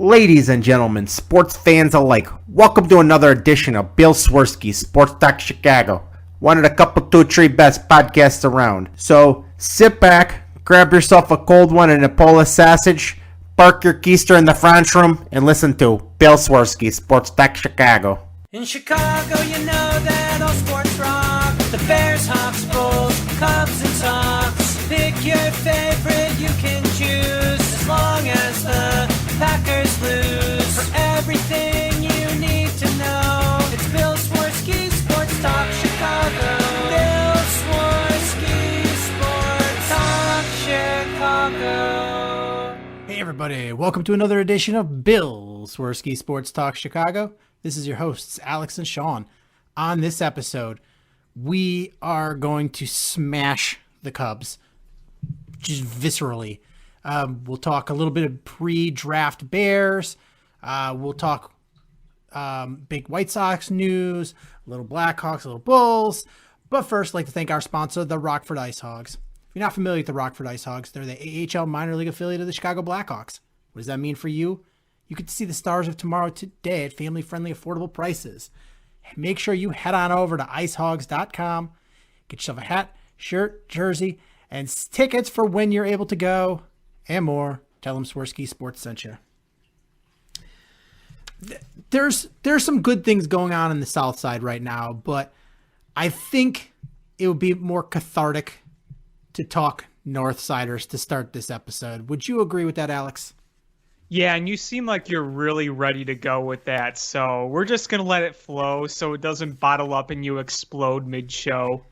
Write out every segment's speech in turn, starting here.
Ladies and gentlemen, sports fans alike, welcome to another edition of Bill Swerski, Sports Talk Chicago, one of the couple 2-3 best podcasts around. So sit back, grab yourself a cold one and a Polish sausage, park your keister in the French room, and listen to Bill Swerski, Sports Talk Chicago. In Chicago, you know that all sports rock. The Bears, Hawks, Bulls, Cubs, and Sox. Pick your favorite, you can choose, as long as the Packers lose. For everything you need to know, it's Bill Swerski, Sports Talk Chicago. Bill Swerski, Sports Talk Chicago. Hey everybody, welcome to another edition of Bill Swerski, Sports Talk Chicago. This is your hosts, Alex and Sean. On this episode, we are going to smash the Cubs, just viscerally. We'll talk a little bit of pre-draft Bears. We'll talk big White Sox news, a little Blackhawks, a little Bulls. But first, I'd like to thank our sponsor, the Rockford Ice Hogs. If you're not familiar with the Rockford Ice Hogs, they're the AHL minor league affiliate of the Chicago Blackhawks. What does that mean for you? You get to see the stars of tomorrow today at family-friendly, affordable prices. Make sure you head on over to icehogs.com. Get yourself a hat, shirt, jersey, and tickets for when you're able to go, and more. Tell them Swerski Sports sent you. There's some good things going on in the South Side right now, but I think it would be more cathartic to talk Northsiders to start this episode. Would you agree with that, Alex? Yeah, and you seem like you're really ready to go with that, so we're just going to let it flow so it doesn't bottle up and you explode mid-show.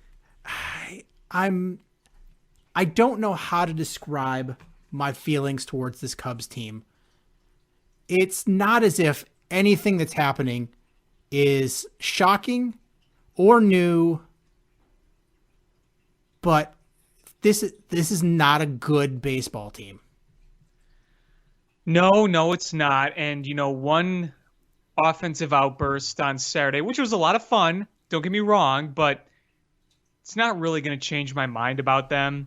I don't know how to describe my feelings towards this Cubs team. It's not as if anything that's happening is shocking or new, but this is not a good baseball team. No, it's not. And, one offensive outburst on Saturday, which was a lot of fun, don't get me wrong, but it's not really going to change my mind about them.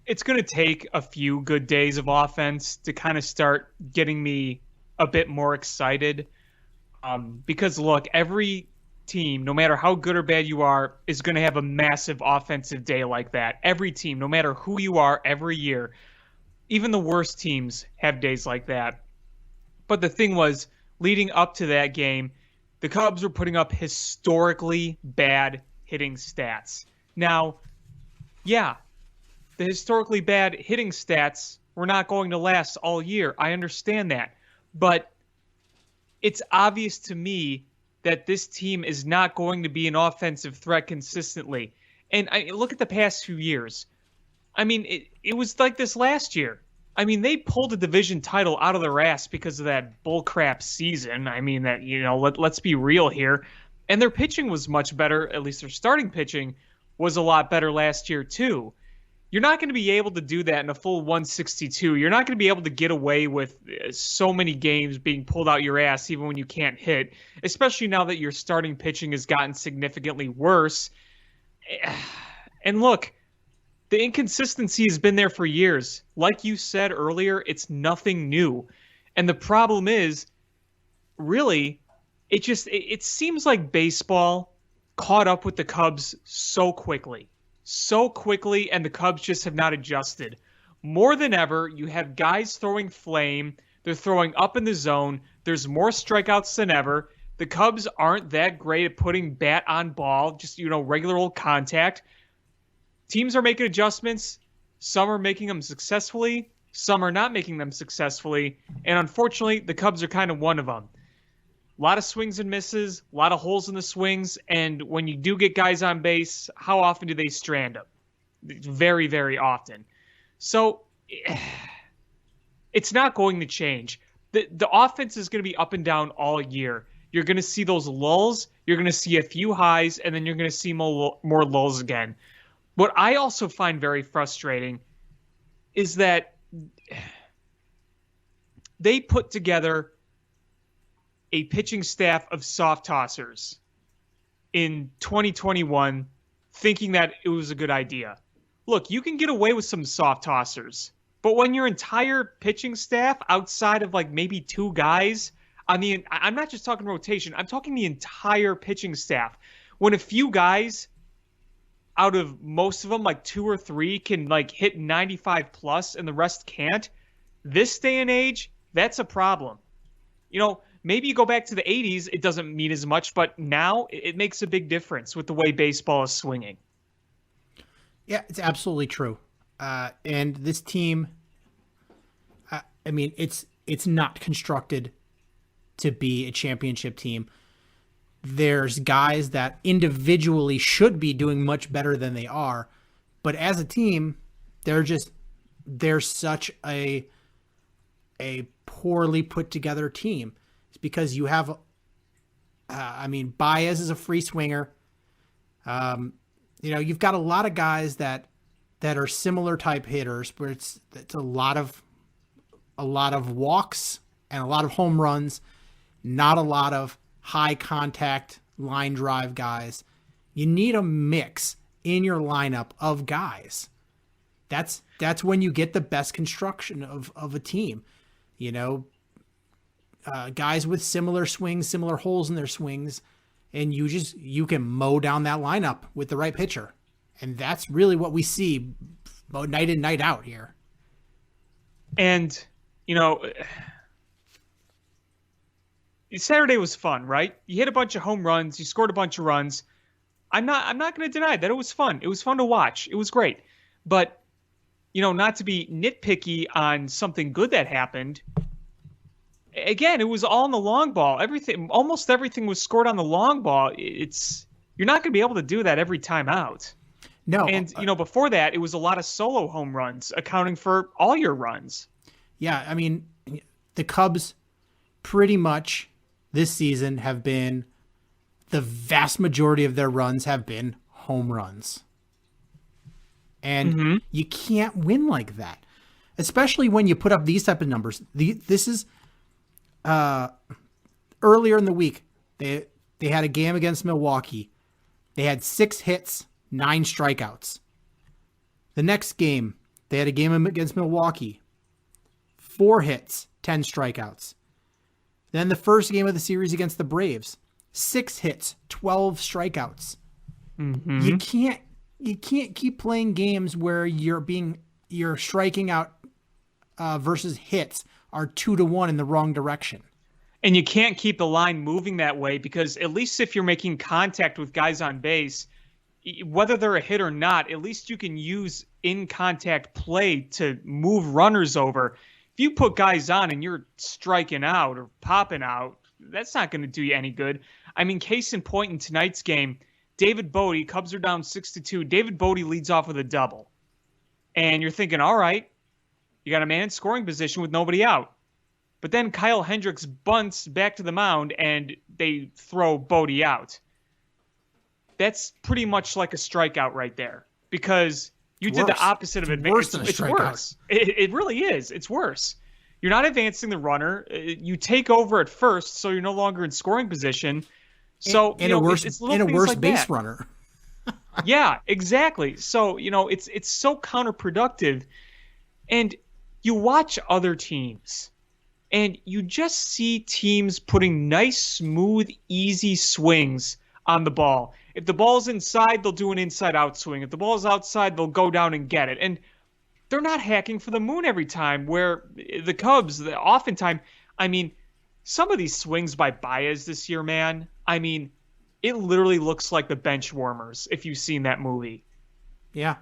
It's going to take a few good days of offense to kind of start getting me a bit more excited. Because, look, every team, no matter how good or bad you are, is going to have a massive offensive day like that. Every team, no matter who you are, every year. Even the worst teams have days like that. But the thing was, leading up to that game, the Cubs were putting up historically bad hitting stats. Now, yeah, the historically bad hitting stats were not going to last all year. I understand that. But it's obvious to me that this team is not going to be an offensive threat consistently. And I look at the past few years. I mean, it was like this last year. I mean, they pulled the division title out of their ass because of that bullcrap season. I mean, that, let's be real here. And their pitching was much better. At least their starting pitching was a lot better last year, too. You're not going to be able to do that in a full 162. You're not going to be able to get away with so many games being pulled out your ass, even when you can't hit, especially now that your starting pitching has gotten significantly worse. And look, the inconsistency has been there for years. Like you said earlier, it's nothing new. And the problem is, really, it seems like baseball caught up with the Cubs so quickly, and the Cubs just have not adjusted. More than ever, you have guys throwing flame. They're throwing up in the zone. There's more strikeouts than ever. The Cubs aren't that great at putting bat on ball, just, regular old contact. Teams are making adjustments. Some are making them successfully. Some are not making them successfully. And unfortunately, the Cubs are kind of one of them. A lot of swings and misses, a lot of holes in the swings. And when you do get guys on base, how often do they strand them? Very, very often. So it's not going to change. The offense is going to be up and down all year. You're going to see those lulls. You're going to see a few highs, and then you're going to see more lulls again. What I also find very frustrating is that they put together a pitching staff of soft tossers in 2021 thinking that it was a good idea. Look, you can get away with some soft tossers. But when your entire pitching staff, outside of like maybe two guys, I'm not just talking rotation, I'm talking the entire pitching staff. When a few guys out of most of them, like two or three, can like hit 95 plus and the rest can't, this day and age, that's a problem. Maybe you go back to the 80s, it doesn't mean as much, but now it makes a big difference with the way baseball is swinging. Yeah, it's absolutely true. And this team, it's not constructed to be a championship team. There's guys that individually should be doing much better than they are, but as a team, they're such a poorly put together team. It's because you have, Baez is a free swinger. You've got a lot of guys that are similar type hitters, but it's a lot of walks and a lot of home runs, not a lot of high contact line drive guys. You need a mix in your lineup of guys. That's when you get the best construction of a team. Guys with similar swings, similar holes in their swings, and you can mow down that lineup with the right pitcher. And that's really what we see night in, night out here. And, Saturday was fun, right? You hit a bunch of home runs, you scored a bunch of runs. I'm not going to deny that it was fun. It was fun to watch. It was great. But, not to be nitpicky on something good that happened, again, it was all on the long ball. Almost everything was scored on the long ball. You're not going to be able to do that every time out. No. And, before that, it was a lot of solo home runs accounting for all your runs. Yeah, the Cubs pretty much this season the vast majority of their runs have been home runs. And you can't win like that, especially when you put up these type of numbers. This is earlier in the week. They had a game against Milwaukee. They had 6 hits, 9 strikeouts. The next game, they had a game against Milwaukee. 4 hits, 10 strikeouts. Then the first game of the series against the Braves, 6 hits, 12 strikeouts. Mm-hmm. You can't keep playing games where you're striking out versus hits are 2-1 in the wrong direction. And you can't keep the line moving that way, because at least if you're making contact with guys on base, whether they're a hit or not, at least you can use in contact play to move runners over. If you put guys on and you're striking out or popping out, that's not going to do you any good. Case in point in tonight's game, David Bodie, Cubs are down 6-2. David Bodie leads off with a double. And you're thinking, all right, you got a man in scoring position with nobody out. But then Kyle Hendricks bunts back to the mound and they throw Bodie out. That's pretty much like a strikeout right there, because you did the opposite of advance. It's worse. It really is. It's worse. You're not advancing the runner. You take over at first, so you're no longer in scoring position. So and a worse like base runner. Yeah, exactly. So it's so counterproductive. And you watch other teams, and you just see teams putting nice, smooth, easy swings on the ball. If the ball's inside, they'll do an inside-out swing. If the ball's outside, they'll go down and get it. And they're not hacking for the moon every time, where the Cubs, oftentimes, some of these swings by Baez this year, man, it literally looks like the bench warmers, if you've seen that movie. Yeah.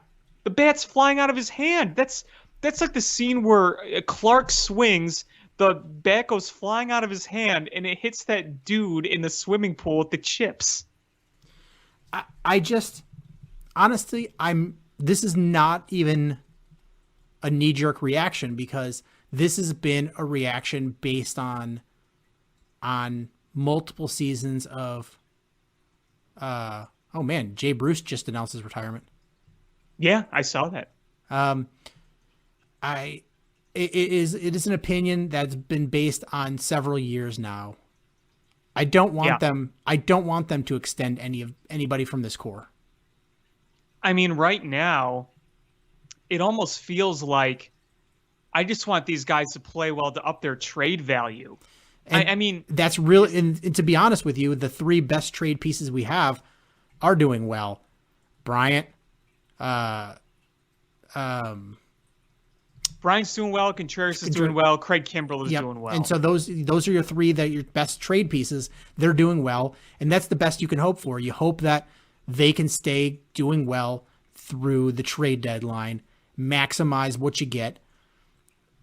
The bat's flying out of his hand. That's like the scene where Clark swings, the bat goes flying out of his hand, and it hits that dude in the swimming pool with the chips. This is not even a knee-jerk reaction, because this has been a reaction based on multiple seasons of, Jay Bruce just announced his retirement. Yeah, I saw that. It is an opinion that's been based on several years now. I don't want them to extend anybody from this core. Right now, it almost feels like I just want these guys to play well to up their trade value. I mean, that's really, and to be honest with you, the three best trade pieces we have are doing well. Bryant, Bryant's doing well. Contreras is doing well. Craig Kimbrell is doing well. And so those are your three that are your best trade pieces. They're doing well, and that's the best you can hope for. You hope that they can stay doing well through the trade deadline, maximize what you get.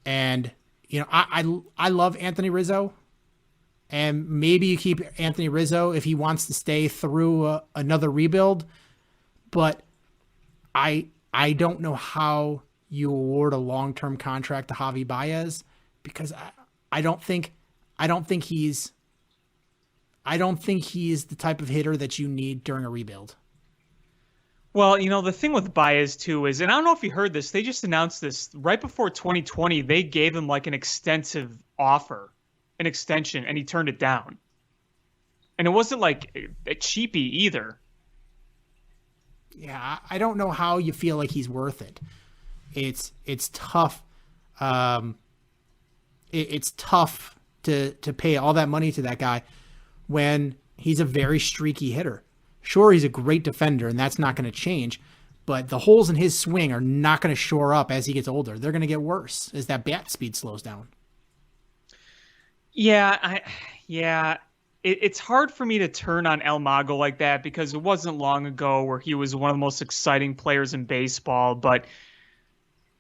And I love Anthony Rizzo. And maybe you keep Anthony Rizzo if he wants to stay through another rebuild. But I don't know how you award a long-term contract to Javi Baez, because I don't think he's the type of hitter that you need during a rebuild. Well, the thing with Baez too is, and I don't know if you heard this, they just announced this right before 2020. They gave him like an extensive offer, an extension, and he turned it down. And it wasn't like a cheapie either. Yeah, I don't know how you feel like he's worth it. It's tough. It's tough to pay all that money to that guy when he's a very streaky hitter. Sure, he's a great defender, and that's not going to change, but the holes in his swing are not going to shore up as he gets older. They're going to get worse as that bat speed slows down. Yeah, it's hard for me to turn on El Mago like that, because it wasn't long ago where he was one of the most exciting players in baseball. But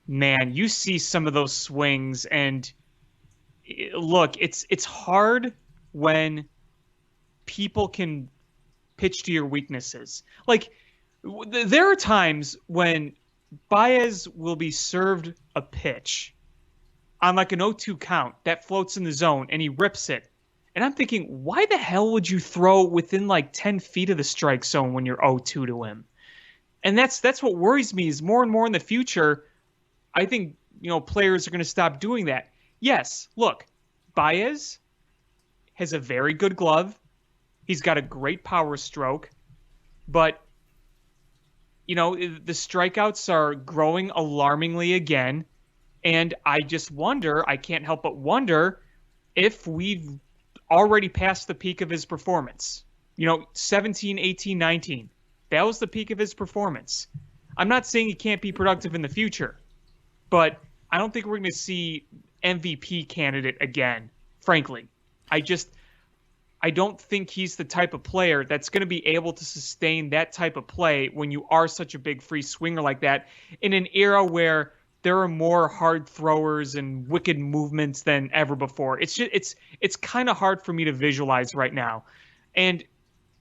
man, you see some of those swings, and look, it's hard when people can pitch to your weaknesses. Like, there are times when Baez will be served a pitch on like an 0-2 count that floats in the zone, and he rips it. And I'm thinking, why the hell would you throw within like 10 feet of the strike zone when you're 0-2 to him? And that's what worries me, is more and more in the future, I think, players are going to stop doing that. Yes, look, Baez has a very good glove. He's got a great power stroke, but the strikeouts are growing alarmingly again. And I just wonder, I can't help but wonder if we've already passed the peak of his performance. 17, 18, 19. That was the peak of his performance. I'm not saying he can't be productive in the future, but I don't think we're going to see MVP candidate again, frankly. I don't think he's the type of player that's going to be able to sustain that type of play when you are such a big free swinger like that in an era where there are more hard throwers and wicked movements than ever before. It's kind of hard for me to visualize right now. And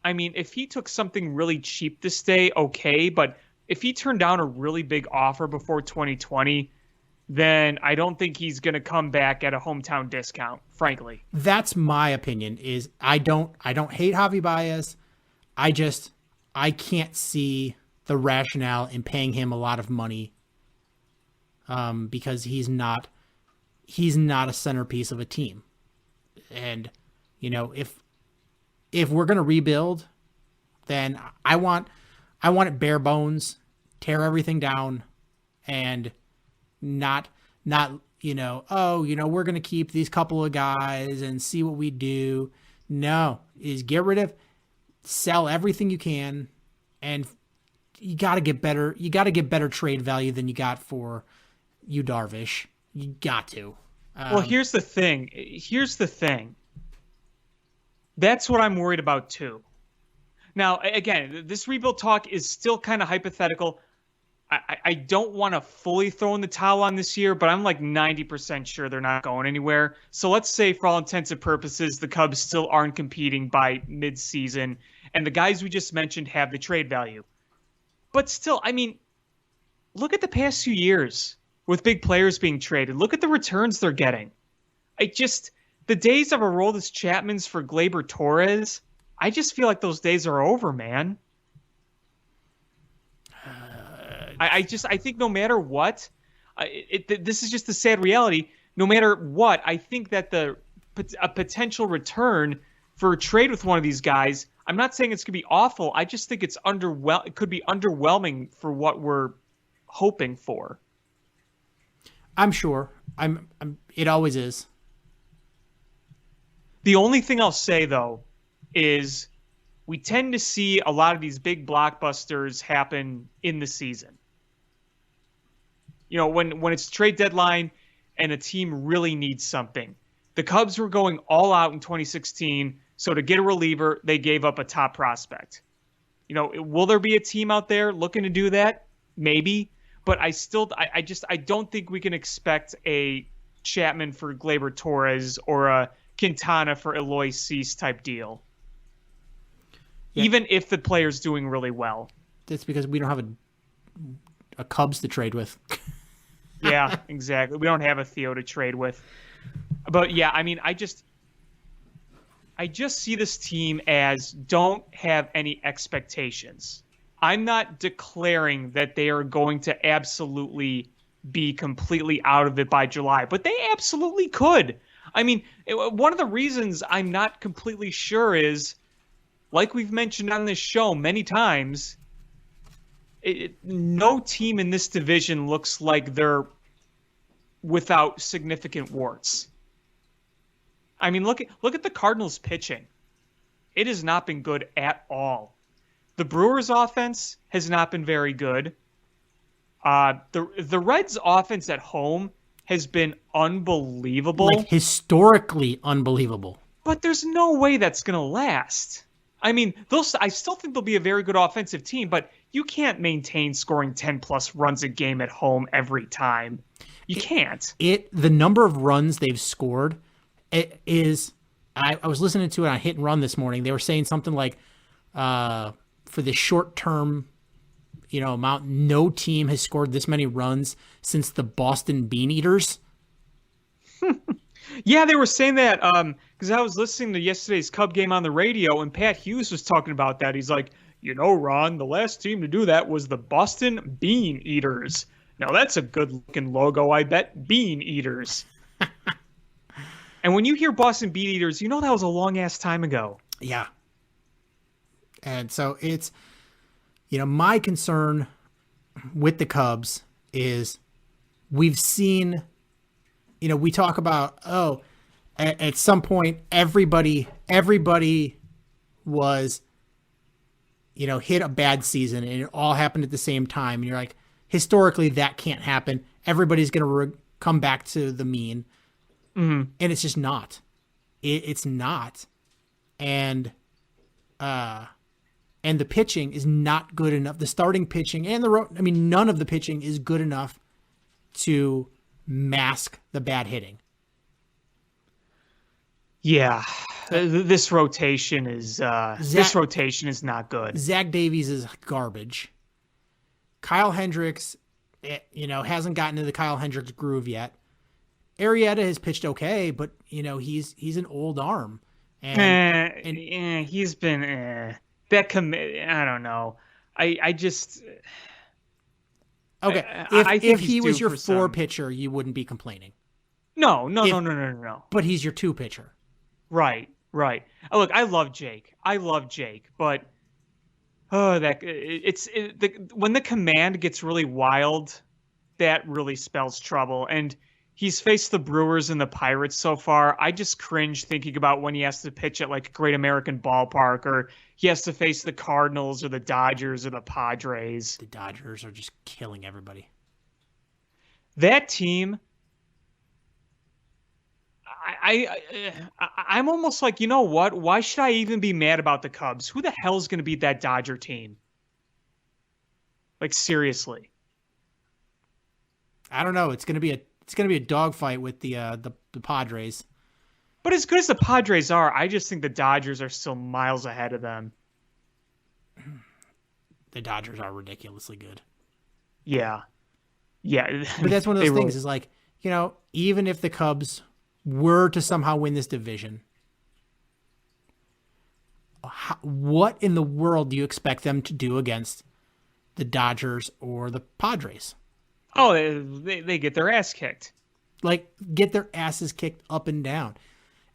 I mean, if he took something really cheap to stay, okay, but if he turned down a really big offer before 2020, then I don't think he's going to come back at a hometown discount, frankly. That's my opinion. Is I don't hate Javi Baez. I can't see the rationale in paying him a lot of money, because he's not a centerpiece of a team. And if we're going to rebuild, then I want it bare bones, tear everything down, and not we're going to keep these couple of guys and see what we do. No, is get rid of, sell everything you can, and you got to get better. You got to get better trade value than you got for you, Darvish. You got to. Well, here's the thing. That's what I'm worried about too. Now, again, this rebuild talk is still kind of hypothetical. I don't want to fully throw in the towel on this year, but I'm like 90% sure they're not going anywhere. So let's say, for all intents and purposes, the Cubs still aren't competing by mid-season, and the guys we just mentioned have the trade value. But still, I mean, look at the past few years with big players being traded. Look at the returns they're getting. The days of Aroldis Chapman's for Gleyber Torres, I just feel like those days are over, man. I think no matter what, this is just a sad reality. No matter what, I think that a potential return for a trade with one of these guys, I'm not saying it's going to be awful. I just think it could be underwhelming for what we're hoping for. I'm sure. It always is. The only thing I'll say, though, is we tend to see a lot of these big blockbusters happen in the season. You know, when it's trade deadline and a team really needs something. The Cubs were going all out in 2016, so to get a reliever, they gave up a top prospect. You know, will there be a team out there looking to do that? Maybe. But I don't think we can expect a Chapman for Gleyber Torres or a Quintana for Eloy Cease type deal. Yeah. Even if the player's doing really well. That's because we don't have a Cubs to trade with. Yeah, exactly. We don't have a Theo to trade with. But yeah, I mean, I just see this team as don't have any expectations. I'm not declaring that they are going to absolutely be completely out of it by July, but they absolutely could. I mean, one of the reasons I'm not completely sure is, like we've mentioned on this show many times, no team in this division looks like they're without significant warts. I mean, look at the Cardinals' pitching. It has not been good at all. The Brewers' offense has not been very good. The Reds' offense at home has been unbelievable. Like, historically unbelievable. But there's no way that's going to last. I mean, I still think they'll be a very good offensive team, but you can't maintain scoring 10-plus runs a game at home every time. You can't. The number of runs they've scored is... I was listening to it on Hit and Run this morning. They were saying something like, for the short-term amount, no team has scored this many runs since the Boston Bean Eaters. Yeah, they were saying that because I was listening to yesterday's Cub game on the radio, and Pat Hughes was talking about that. He's like, Ron, the last team to do that was the Boston Bean Eaters. Now, that's a good-looking logo, I bet. Bean Eaters. And when you hear Boston Bean Eaters, you know that was a long-ass time ago. Yeah. And so it's, my concern with the Cubs is we've seen, we talk about, at some point, everybody was, hit a bad season and it all happened at the same time. And you're like, historically, that can't happen. Everybody's going to come back to the mean. Mm-hmm. And it's just not. It's not. And the pitching is not good enough. The starting pitching and none of the pitching is good enough to mask the bad hitting. Yeah, this rotation is not good. Zach Davies is garbage. Kyle Hendricks, hasn't gotten into the Kyle Hendricks groove yet. Arrieta has pitched okay, but he's an old arm, and he's been that commit. I don't know. I just okay. I think if he was your 4 pitcher, you wouldn't be complaining. No. But he's your 2 pitcher. Right. Look, I love Jake, but when the command gets really wild, that really spells trouble. And he's faced the Brewers and the Pirates so far. I just cringe thinking about when he has to pitch at like a Great American Ballpark, or he has to face the Cardinals or the Dodgers or the Padres. The Dodgers are just killing everybody. That team, I'm almost like, you know what? Why should I even be mad about the Cubs? Who the hell is going to beat that Dodger team? Like, seriously. I don't know. It's gonna be a dogfight with the Padres. But as good as the Padres are, I just think the Dodgers are still miles ahead of them. The Dodgers are ridiculously good. Yeah. But that's one of those things is like, even if the Cubs were to somehow win this division, what in the world do you expect them to do against the Dodgers or the Padres? Oh, they get their ass kicked. Like, get their asses kicked up and down.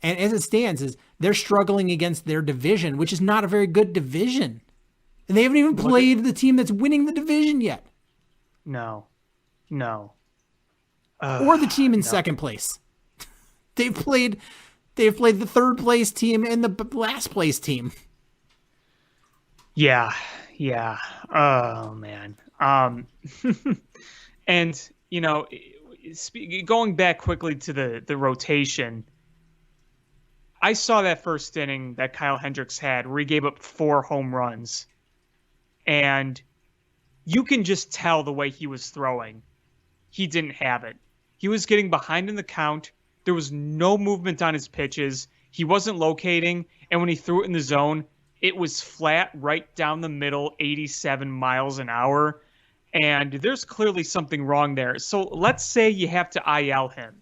And as it stands, is they're struggling against their division, which is not a very good division. And they haven't even played the team that's winning the division yet. No. or the team in second place. They've played the third place team and the last place team. Yeah. Oh man. And going back quickly to the rotation, I saw that first inning that Kyle Hendricks had where he gave up 4 home runs, and you can just tell the way he was throwing. He didn't have it. He was getting behind in the count. There was no movement on his pitches. He wasn't locating, and when he threw it in the zone, it was flat right down the middle, 87 miles an hour. And there's clearly something wrong there. So let's say you have to IL him,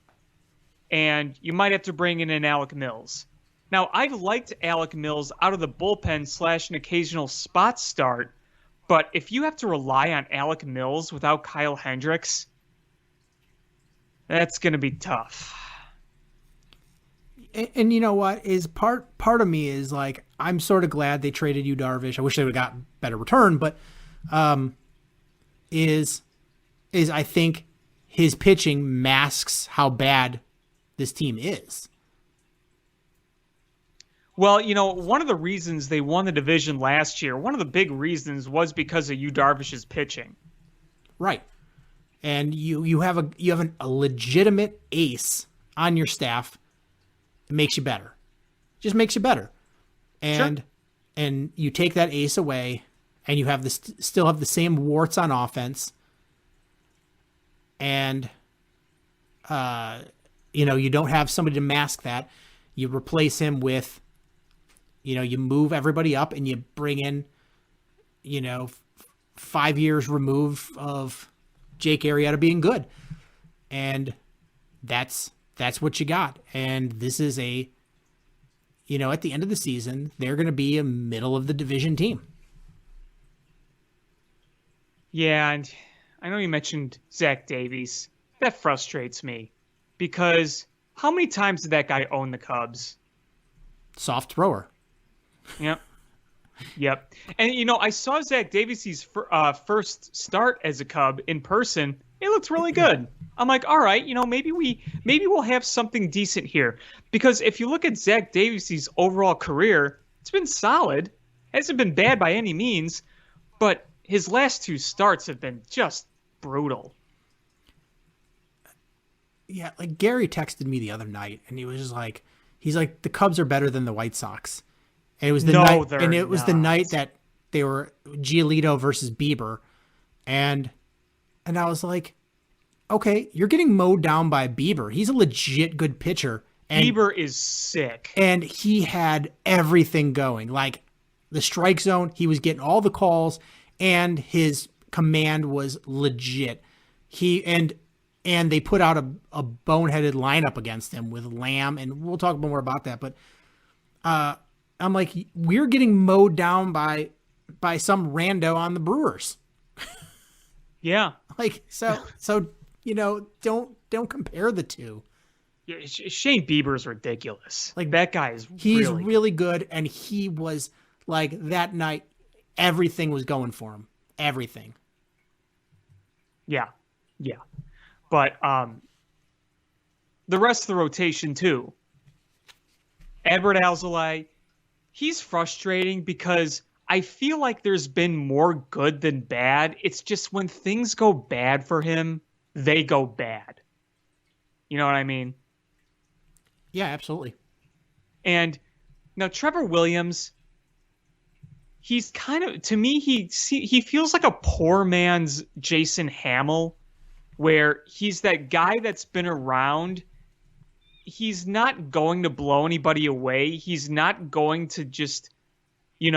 and you might have to bring in an Alec Mills. Now, I've liked Alec Mills out of the bullpen / an occasional spot start, but if you have to rely on Alec Mills without Kyle Hendricks, that's going to be tough. And you know what is part of me is like, I'm sort of glad they traded you Darvish. I wish they would have gotten better return, but is I think his pitching masks how bad this team is. Well, one of the reasons they won the division last year, one of the big reasons was because of Yu Darvish's pitching. Right. And you have a legitimate ace on your staff. It makes you better. Just makes you better. And Sure. And you take that ace away and you have still have the same warts on offense. And you don't have somebody to mask that. You replace him with you move everybody up and you bring in 5 years removed of Jake Arrieta being good. And that's what you got. And this is at the end of the season, they're going to be a middle of the division team. Yeah, and I know you mentioned Zach Davies. That frustrates me because how many times did that guy own the Cubs? Soft thrower. Yep. And, I saw Zach Davies' first start as a Cub in person. It looked really good. I'm like, all right, maybe we'll have something decent here. Because if you look at Zach Davies' overall career, it's been solid. It hasn't been bad by any means, but his last 2 starts have been just brutal. Yeah, like Gary texted me the other night, and he was just like, he's like, the Cubs are better than the White Sox. And it was the the night that they were Giolito versus Bieber, and I was like, okay, you're getting mowed down by Bieber. He's a legit good pitcher. And Bieber is sick. And he had everything going. Like the strike zone, he was getting all the calls, and his command was legit. And they put out a boneheaded lineup against him with Lamb, and we'll talk more about that. But I'm like, we're getting mowed down by some rando on the Brewers. Yeah. Like, so don't compare the two. Yeah, Shane Bieber's ridiculous. Like, that guy is he's really good, and he was like, that night everything was going for him. Everything. Yeah. But the rest of the rotation too. Edward Alzolay, he's frustrating because I feel like there's been more good than bad. It's just when things go bad for him, they go bad. You know what I mean? Yeah, absolutely. And now Trevor Williams, he's kind of, to me, he feels like a poor man's Jason Hamill, where he's that guy that's been around. He's not going to blow anybody away. He's not going to just, he's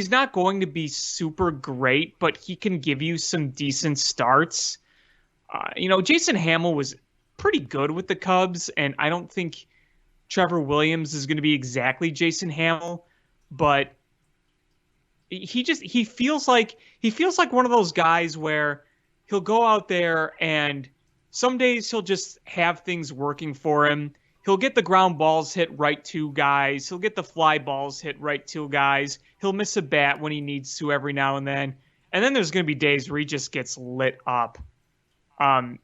not going to be super great, but he can give you some decent starts. Jason Hamill was pretty good with the Cubs, and I don't think Trevor Williams is going to be exactly Jason Hamill, but he feels like one of those guys where he'll go out there and some days he'll just have things working for him. He'll get the ground balls hit right to guys. He'll get the fly balls hit right to guys. He'll miss a bat when he needs to every now and then. And then there's going to be days where he just gets lit up. If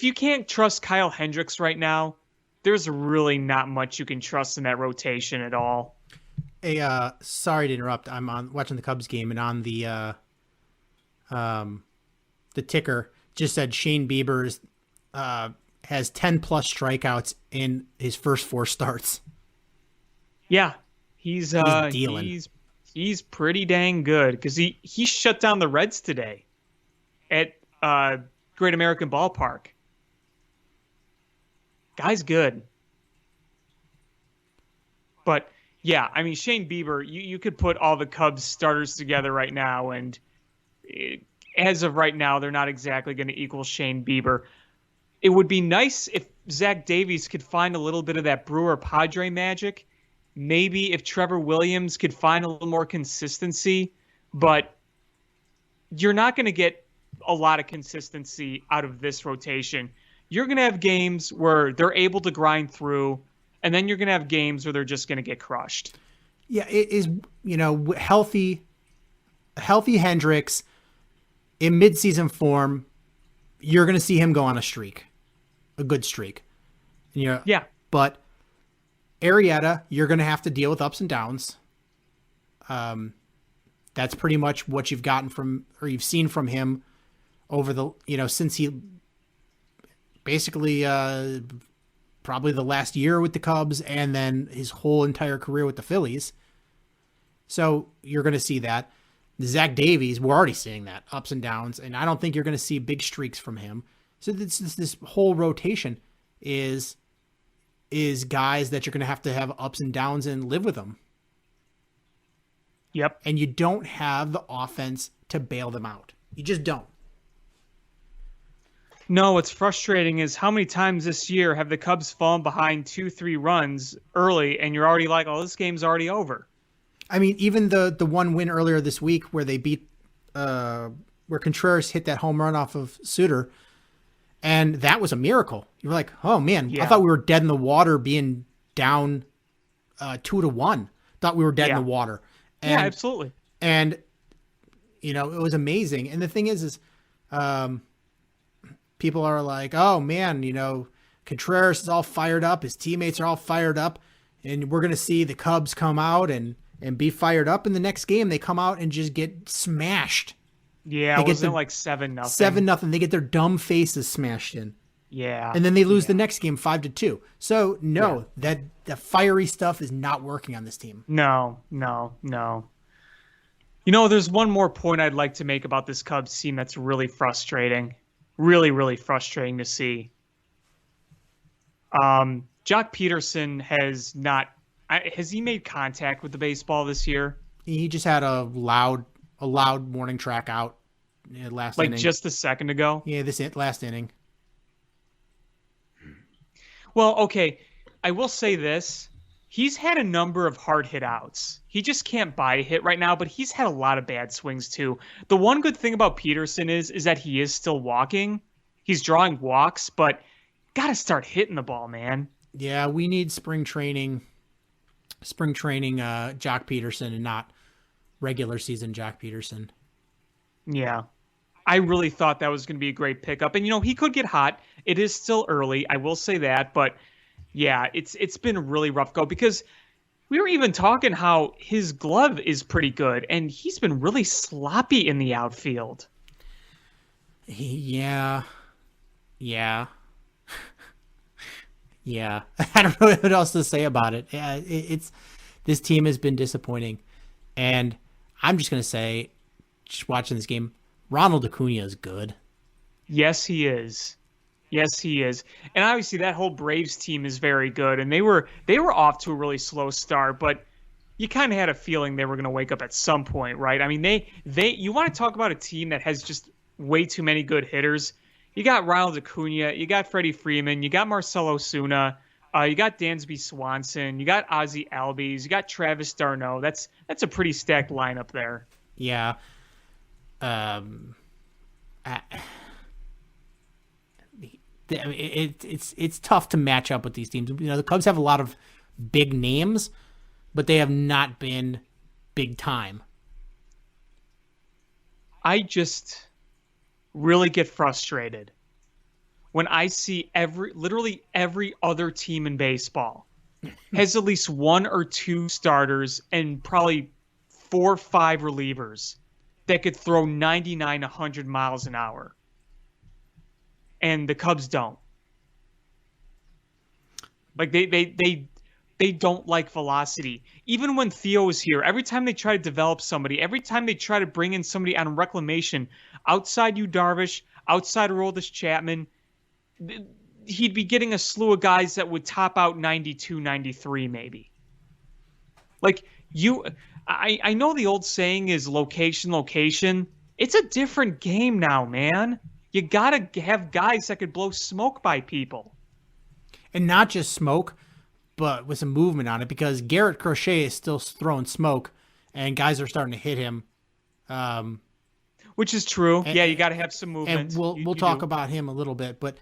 you can't trust Kyle Hendricks right now, there's really not much you can trust in that rotation at all. Hey, sorry to interrupt. I'm watching the Cubs game, and on the ticker just said Shane Bieber has 10 plus strikeouts in his first 4 starts. Yeah, he's dealing. He's pretty dang good because he shut down the Reds today at Great American Ballpark. Guy's good. But yeah, I mean, Shane Bieber, you could put all the Cubs starters together right now, and as of right now, they're not exactly going to equal Shane Bieber. It would be nice if Zach Davies could find a little bit of that Brewer Padre magic. Maybe if Trevor Williams could find a little more consistency, but you're not going to get a lot of consistency out of this rotation. You're going to have games where they're able to grind through, and then you're going to have games where they're just going to get crushed. Yeah, it is, healthy Hendricks in midseason form. You're going to see him go on a good streak. Yeah. But Arrieta, you're going to have to deal with ups and downs. That's pretty much what you've you've seen from him over the, since he basically, probably the last year with the Cubs and then his whole entire career with the Phillies. So you're going to see that. Zach Davies, we're already seeing that, ups and downs, and I don't think you're going to see big streaks from him. So this whole rotation is guys that you're going to have ups and downs and live with them. Yep. And you don't have the offense to bail them out. You just don't. No, what's frustrating is how many times this year have the Cubs fallen behind 2-3 runs early, and you're already like, oh, this game's already over. I mean, even the one win earlier this week where they beat, where Contreras hit that home run off of Suter, and that was a miracle. You were like, oh man, yeah. I thought we were dead in the water being down 2-1. Thought we were dead in the water. And, yeah, absolutely. And, it was amazing. And the thing is people are like, oh man, Contreras is all fired up. His teammates are all fired up. And we're going to see the Cubs come out and be fired up. In the next game, they come out and just get smashed. Yeah, it wasn't like 7-0. 7-0. They get their dumb faces smashed in. Yeah. And then they lose the next game 5-2. So that the fiery stuff is not working on this team. No. There's one more point I'd like to make about this Cubs team that's really frustrating. Really, really frustrating to see. Jock Peterson has he made contact with the baseball this year? He just had a loud warning track out last inning. Like just a second ago? Yeah, last inning. Well, okay, I will say this. He's had a number of hard hit outs. He just can't buy a hit right now, but he's had a lot of bad swings too. The one good thing about Peterson is that he is still walking. He's drawing walks, but got to start hitting the ball, man. Yeah, we need spring training Jock Peterson and not regular season Jock Peterson. Yeah. I really thought that was going to be a great pickup. And, he could get hot. It is still early. I will say that. But, yeah, it's been a really rough go because we were even talking how his glove is pretty good. And he's been really sloppy in the outfield. Yeah. Yeah. Yeah. I don't know what else to say about it. Yeah, this team has been disappointing. And I'm just going to say, just watching this game, Ronald Acuna is good. Yes, he is. Yes, he is. And obviously that whole Braves team is very good. And they were off to a really slow start, but you kind of had a feeling they were going to wake up at some point, right? I mean, you want to talk about a team that has just way too many good hitters. You got Ronald Acuna, you got Freddie Freeman, you got Marcell Ozuna, you got Dansby Swanson, you got Ozzie Albies, you got Travis d'Arnaud. That's a pretty stacked lineup there. Yeah. It's tough to match up with these teams. The Cubs have a lot of big names, but they have not been big time. really get frustrated when I see literally every other team in baseball has at least one or two starters and probably 4 or 5 relievers that could throw 99, 100 miles an hour. And the Cubs don't. Like they don't like velocity. Even when Theo was here, every time they try to develop somebody, every time they try to bring in somebody on reclamation, outside Yu Darvish, outside Aroldis Chapman, he'd be getting a slew of guys that would top out 92, 93 maybe. Like I know the old saying is location, location. It's a different game now, man. You gotta have guys that could blow smoke by people. And not just smoke, but with some movement on it, because Garrett Crochet is still throwing smoke and guys are starting to hit him. Which is true. Yeah, you got to have some movement. And we'll talk about him a little bit, but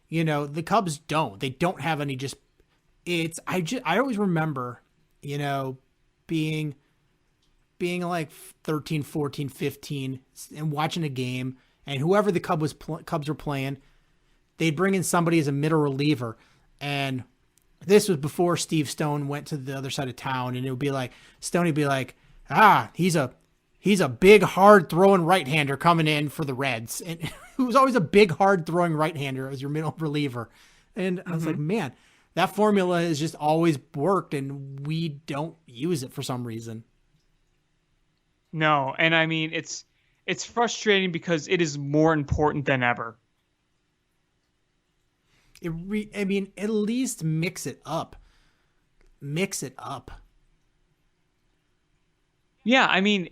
the Cubs don't. They don't have any I always remember, being like 13, 14, 15 and watching a game, and whoever the Cubs were playing, they'd bring in somebody as a middle reliever. And this was before Steve Stone went to the other side of town, and it would be like, Stoney would be like, he's a big, hard throwing right-hander coming in for the Reds. And it was always a big, hard throwing right-hander as your middle reliever. And I was like, man, that formula has just always worked, and we don't use it for some reason. No, and I mean, it's frustrating because it is more important than ever. At least mix it up. Mix it up. Yeah, I mean,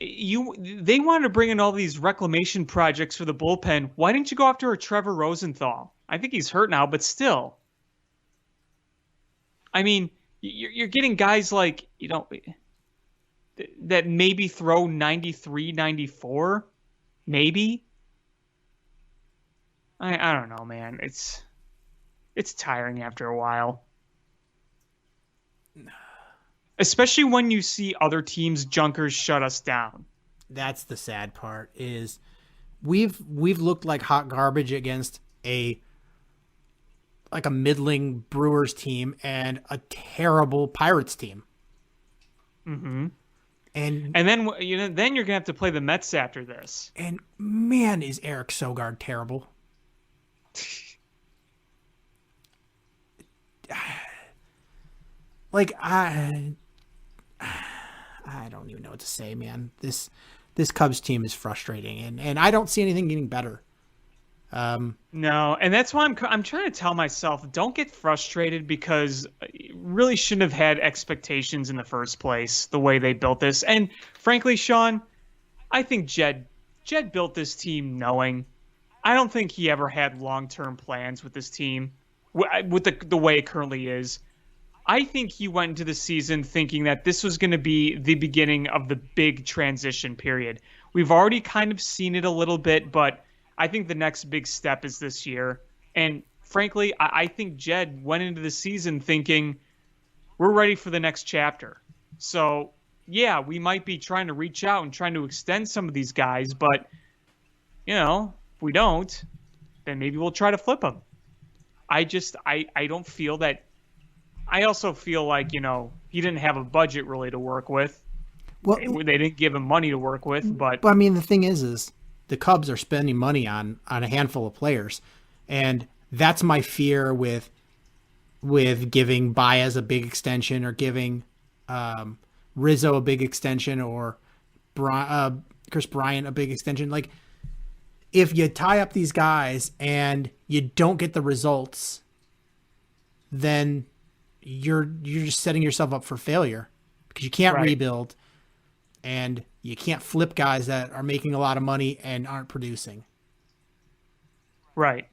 they wanted to bring in all these reclamation projects for the bullpen. Why didn't you go after a Trevor Rosenthal? I think he's hurt now, but still. I mean, you're getting guys like, that maybe throw 93, 94, maybe. I don't know, man. It's tiring after a while. Especially when you see other teams' junkers shut us down. That's the sad part, is we've looked like hot garbage against a middling Brewers team and a terrible Pirates team. Mm-hmm. And then then you're gonna have to play the Mets after this. And man, is Eric Sogard terrible. Like I don't even know what to say, man. This Cubs team is frustrating, and I don't see anything getting better. No, and that's why I'm trying to tell myself, don't get frustrated, because you really shouldn't have had expectations in the first place, the way they built this. And frankly, Sean, I think Jed built this team knowing. I don't think he ever had long-term plans with this team, with the way it currently is. I think he went into the season thinking that this was going to be the beginning of the big transition period. We've already kind of seen it a little bit, but I think the next big step is this year. And frankly, I think Jed went into the season thinking we're ready for the next chapter. So, yeah, we might be trying to reach out and trying to extend some of these guys, but, if we don't, then maybe we'll try to flip them. I don't feel that. I also feel like, he didn't have a budget really to work with. Well, they didn't give him money to work with, but I mean, the thing is the Cubs are spending money on a handful of players, and that's my fear with giving Baez a big extension, or giving Rizzo a big extension, or Chris Bryant a big extension. Like, if you tie up these guys and you don't get the results, then you're just setting yourself up for failure, because you can't rebuild, and you can't flip guys that are making a lot of money and aren't producing. Right.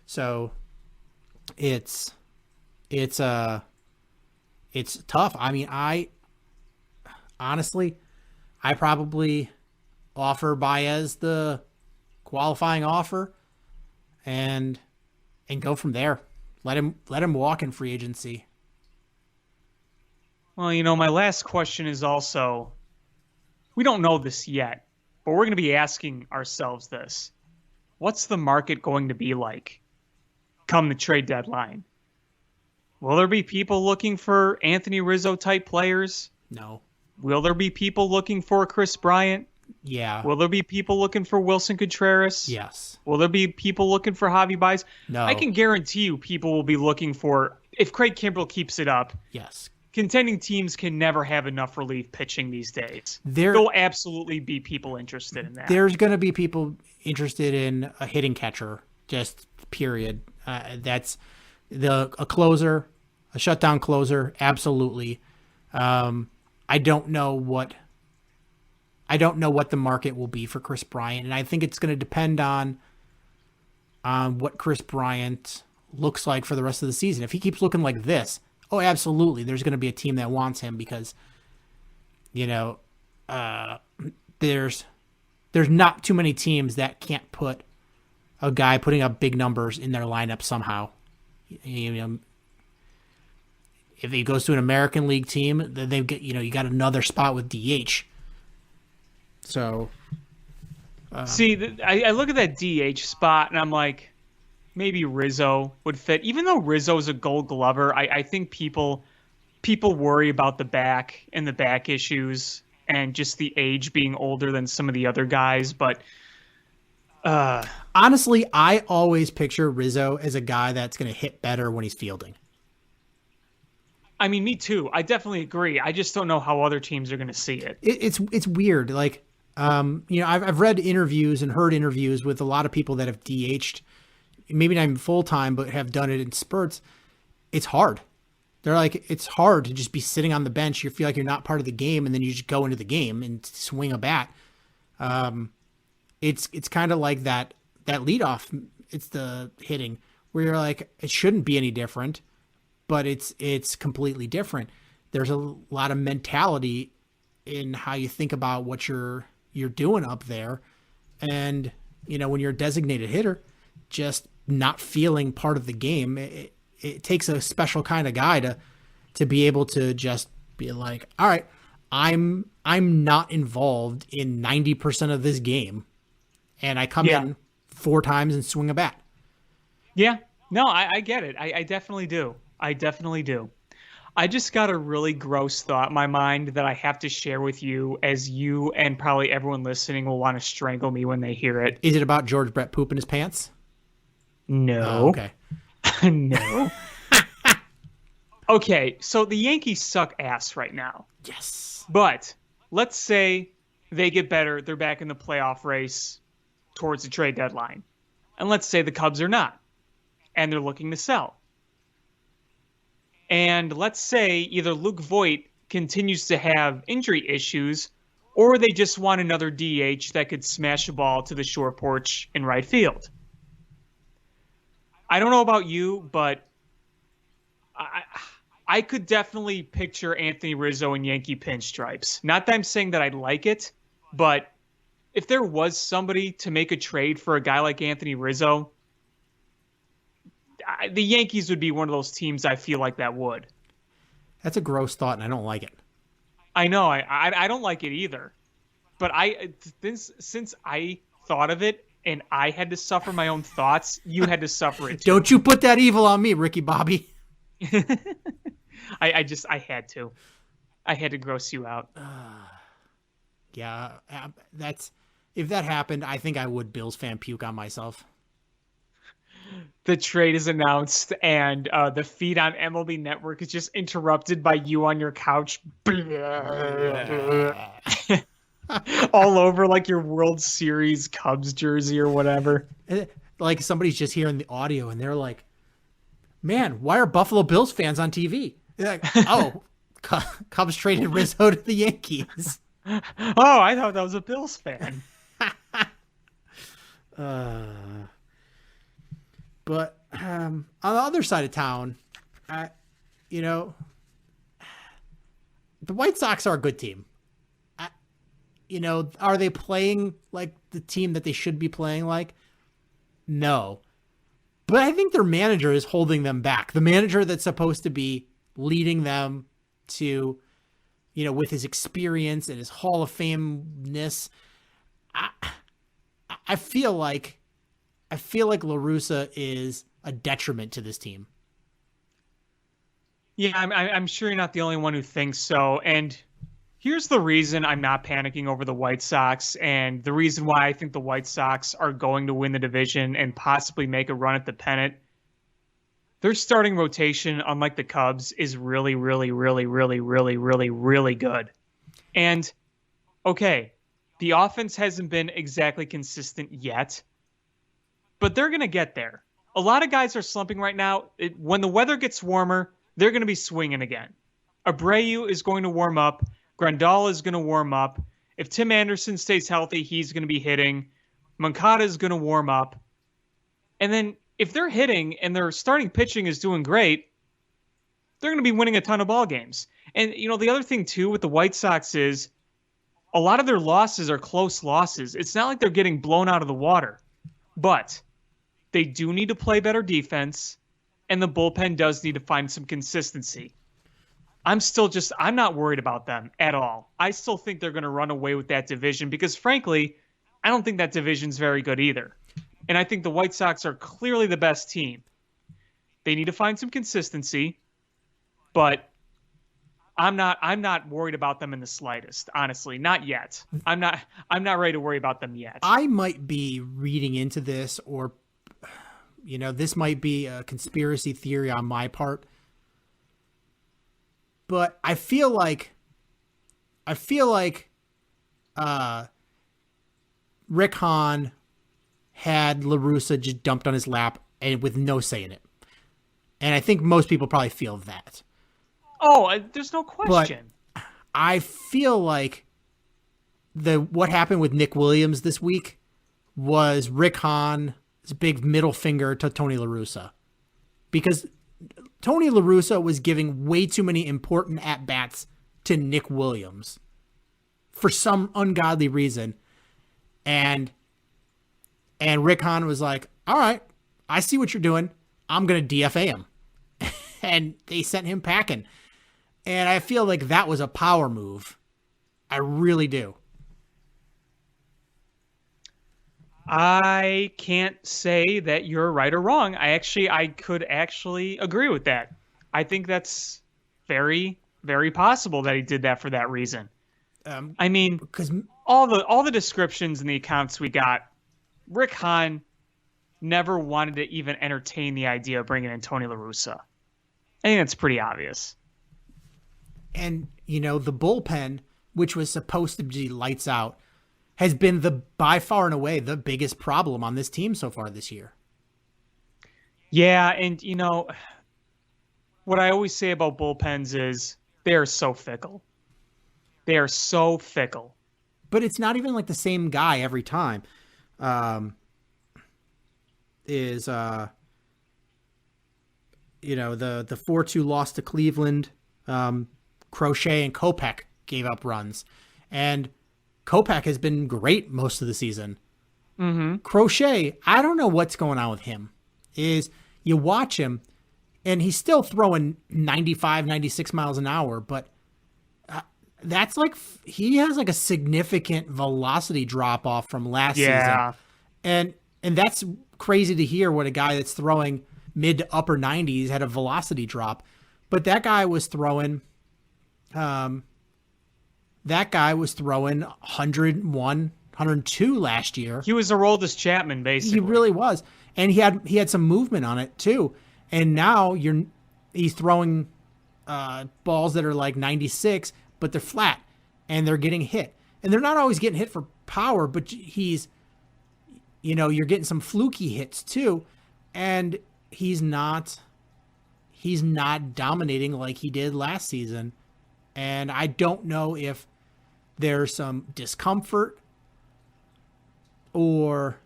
So it's tough. I mean, I probably offer Baez the qualifying offer and go from there. Let him walk in free agency. Well, my last question is also, we don't know this yet, but we're going to be asking ourselves this. what's the market going to be like come the trade deadline? Will there be people looking for Anthony Rizzo type players? No. Will there be people looking for Chris Bryant? Yeah. Will there be people looking for Wilson Contreras? Yes. Will there be people looking for Javi Baez? No. I can guarantee you people will be looking for, if Craig Kimbrell keeps it up, Yes. contending teams can never have enough relief pitching these days. There will absolutely be people interested in that. There's going to be people interested in a hitting catcher, just period. That's a closer, a shutdown closer, absolutely. I don't know what the market will be for Chris Bryant, and I think it's going to depend on what Chris Bryant looks like for the rest of the season. If he keeps looking like this, oh, absolutely, there's going to be a team that wants him because, there's not too many teams that can't put a guy putting up big numbers in their lineup somehow. If he goes to an American League team, then they get you got another spot with DH. So, see, I look at that DH spot and I'm like, maybe Rizzo would fit. Even though Rizzo's a Gold Glover, I think people worry about the back and the back issues and just the age being older than some of the other guys. But honestly, I always picture Rizzo as a guy that's going to hit better when he's fielding. I mean, me too. I definitely agree. I just don't know how other teams are going to see it. It's weird. Like, I've read interviews and heard interviews with a lot of people that have DH'd, maybe not even full time, but have done it in spurts. It's hard. They're like, it's hard to just be sitting on the bench. You feel like you're not part of the game, and then you just go into the game and swing a bat. It's kind of like that leadoff. It's the hitting where you're like, it shouldn't be any different, but it's completely different. There's a lot of mentality in how you think about what you're doing up there. And, when you're a designated hitter, just not feeling part of the game, it takes a special kind of guy to be able to just be like, all right, I'm not involved in 90% of this game, and I come in 4 times and swing a bat. Yeah, no, I get it. I definitely do. I definitely do. I just got a really gross thought in my mind that I have to share with you, as you and probably everyone listening will want to strangle me when they hear it. Is it about George Brett pooping his pants? No. Oh, okay. No. Okay, so the Yankees suck ass right now. Yes. But let's say they get better, they're back in the playoff race towards the trade deadline. And let's say the Cubs are not, and they're looking to sell. And let's say either Luke Voit continues to have injury issues, or they just want another DH that could smash a ball to the short porch in right field. I don't know about you, but I could definitely picture Anthony Rizzo in Yankee pinstripes. Not that I'm saying that I like it, but if there was somebody to make a trade for a guy like Anthony Rizzo, the Yankees would be one of those teams I feel like that would. That's a gross thought, and I don't like it. I know. I don't like it either. But since I thought of it and I had to suffer my own thoughts, you had to suffer it too. Don't you put that evil on me, Ricky Bobby. I had to. I had to gross you out. Yeah, if that happened, I think I would Bills fan puke on myself. The trade is announced, and the feed on MLB Network is just interrupted by you on your couch. All over like your World Series Cubs jersey or whatever. Like somebody's just hearing the audio, and they're like, man, why are Buffalo Bills fans on TV? They're like, oh, Cubs traded Rizzo to the Yankees. Oh, I thought that was a Bills fan. But on the other side of town, the White Sox are a good team. Are they playing like the team that they should be playing like? No. But I think their manager is holding them back. The manager that's supposed to be leading them to, with his experience and his Hall of Fame-ness, I feel like I feel like La Russa is a detriment to this team. Yeah, I'm sure you're not the only one who thinks so. And here's the reason I'm not panicking over the White Sox, and the reason why I think the White Sox are going to win the division and possibly make a run at the pennant. Their starting rotation, unlike the Cubs, is really, really, really, really, really, really, really good. And, okay, the offense hasn't been exactly consistent yet, but they're going to get there. A lot of guys are slumping right now. When the weather gets warmer, they're going to be swinging again. Abreu is going to warm up. Grandal is going to warm up. If Tim Anderson stays healthy, he's going to be hitting. Moncada is going to warm up. And then if they're hitting and their starting pitching is doing great, they're going to be winning a ton of ball games. And, the other thing, too, with the White Sox is a lot of their losses are close losses. It's not like they're getting blown out of the water. But they do need to play better defense, and the bullpen does need to find some consistency. I'm not worried about them at all. I still think they're going to run away with that division because, frankly, I don't think that division's very good either. And I think the White Sox are clearly the best team. They need to find some consistency, but I'm not worried about them in the slightest, honestly. Not yet. I'm not ready to worry about them yet. I might be reading into this, or this might be a conspiracy theory on my part. But I feel like Rick Hahn had La Russa just dumped on his lap and with no say in it. And I think most people probably feel that. Oh, there's no question. But I feel like what happened with Nick Williams this week was Rick Hahn's big middle finger to Tony La Russa. Because Tony La Russa was giving way too many important at-bats to Nick Williams for some ungodly reason. And Rick Hahn was like, all right, I see what you're doing. I'm going to DFA him. And they sent him packing. And I feel like that was a power move. I really do. I can't say that you're right or wrong. I could actually agree with that. I think that's very, very possible that he did that for that reason. Because all the descriptions and the accounts we got, Rick Hahn never wanted to even entertain the idea of bringing in Tony La Russa. I think that's pretty obvious. And, the bullpen, which was supposed to be lights out, has been by far and away the biggest problem on this team so far this year. Yeah, and, what I always say about bullpens is they are so fickle. They are so fickle. But it's not even like the same guy every time. The 4-2 loss to Cleveland, Crochet and Kopech gave up runs. And Kopech has been great most of the season. Mm-hmm. Crochet, I don't know what's going on with him. Is you watch him, and he's still throwing 95, 96 miles an hour, but that's like he has like a significant velocity drop off from last season. And that's crazy to hear, what a guy that's throwing mid to upper 90s had a velocity drop. But that guy was throwing 101, 102 last year. He was Aroldis Chapman, basically. He really was. And he had some movement on it too. And now he's throwing balls that are like 96, but they're flat and they're getting hit. And they're not always getting hit for power, but you're getting some fluky hits too. And he's not dominating like he did last season. And I don't know if there's some discomfort or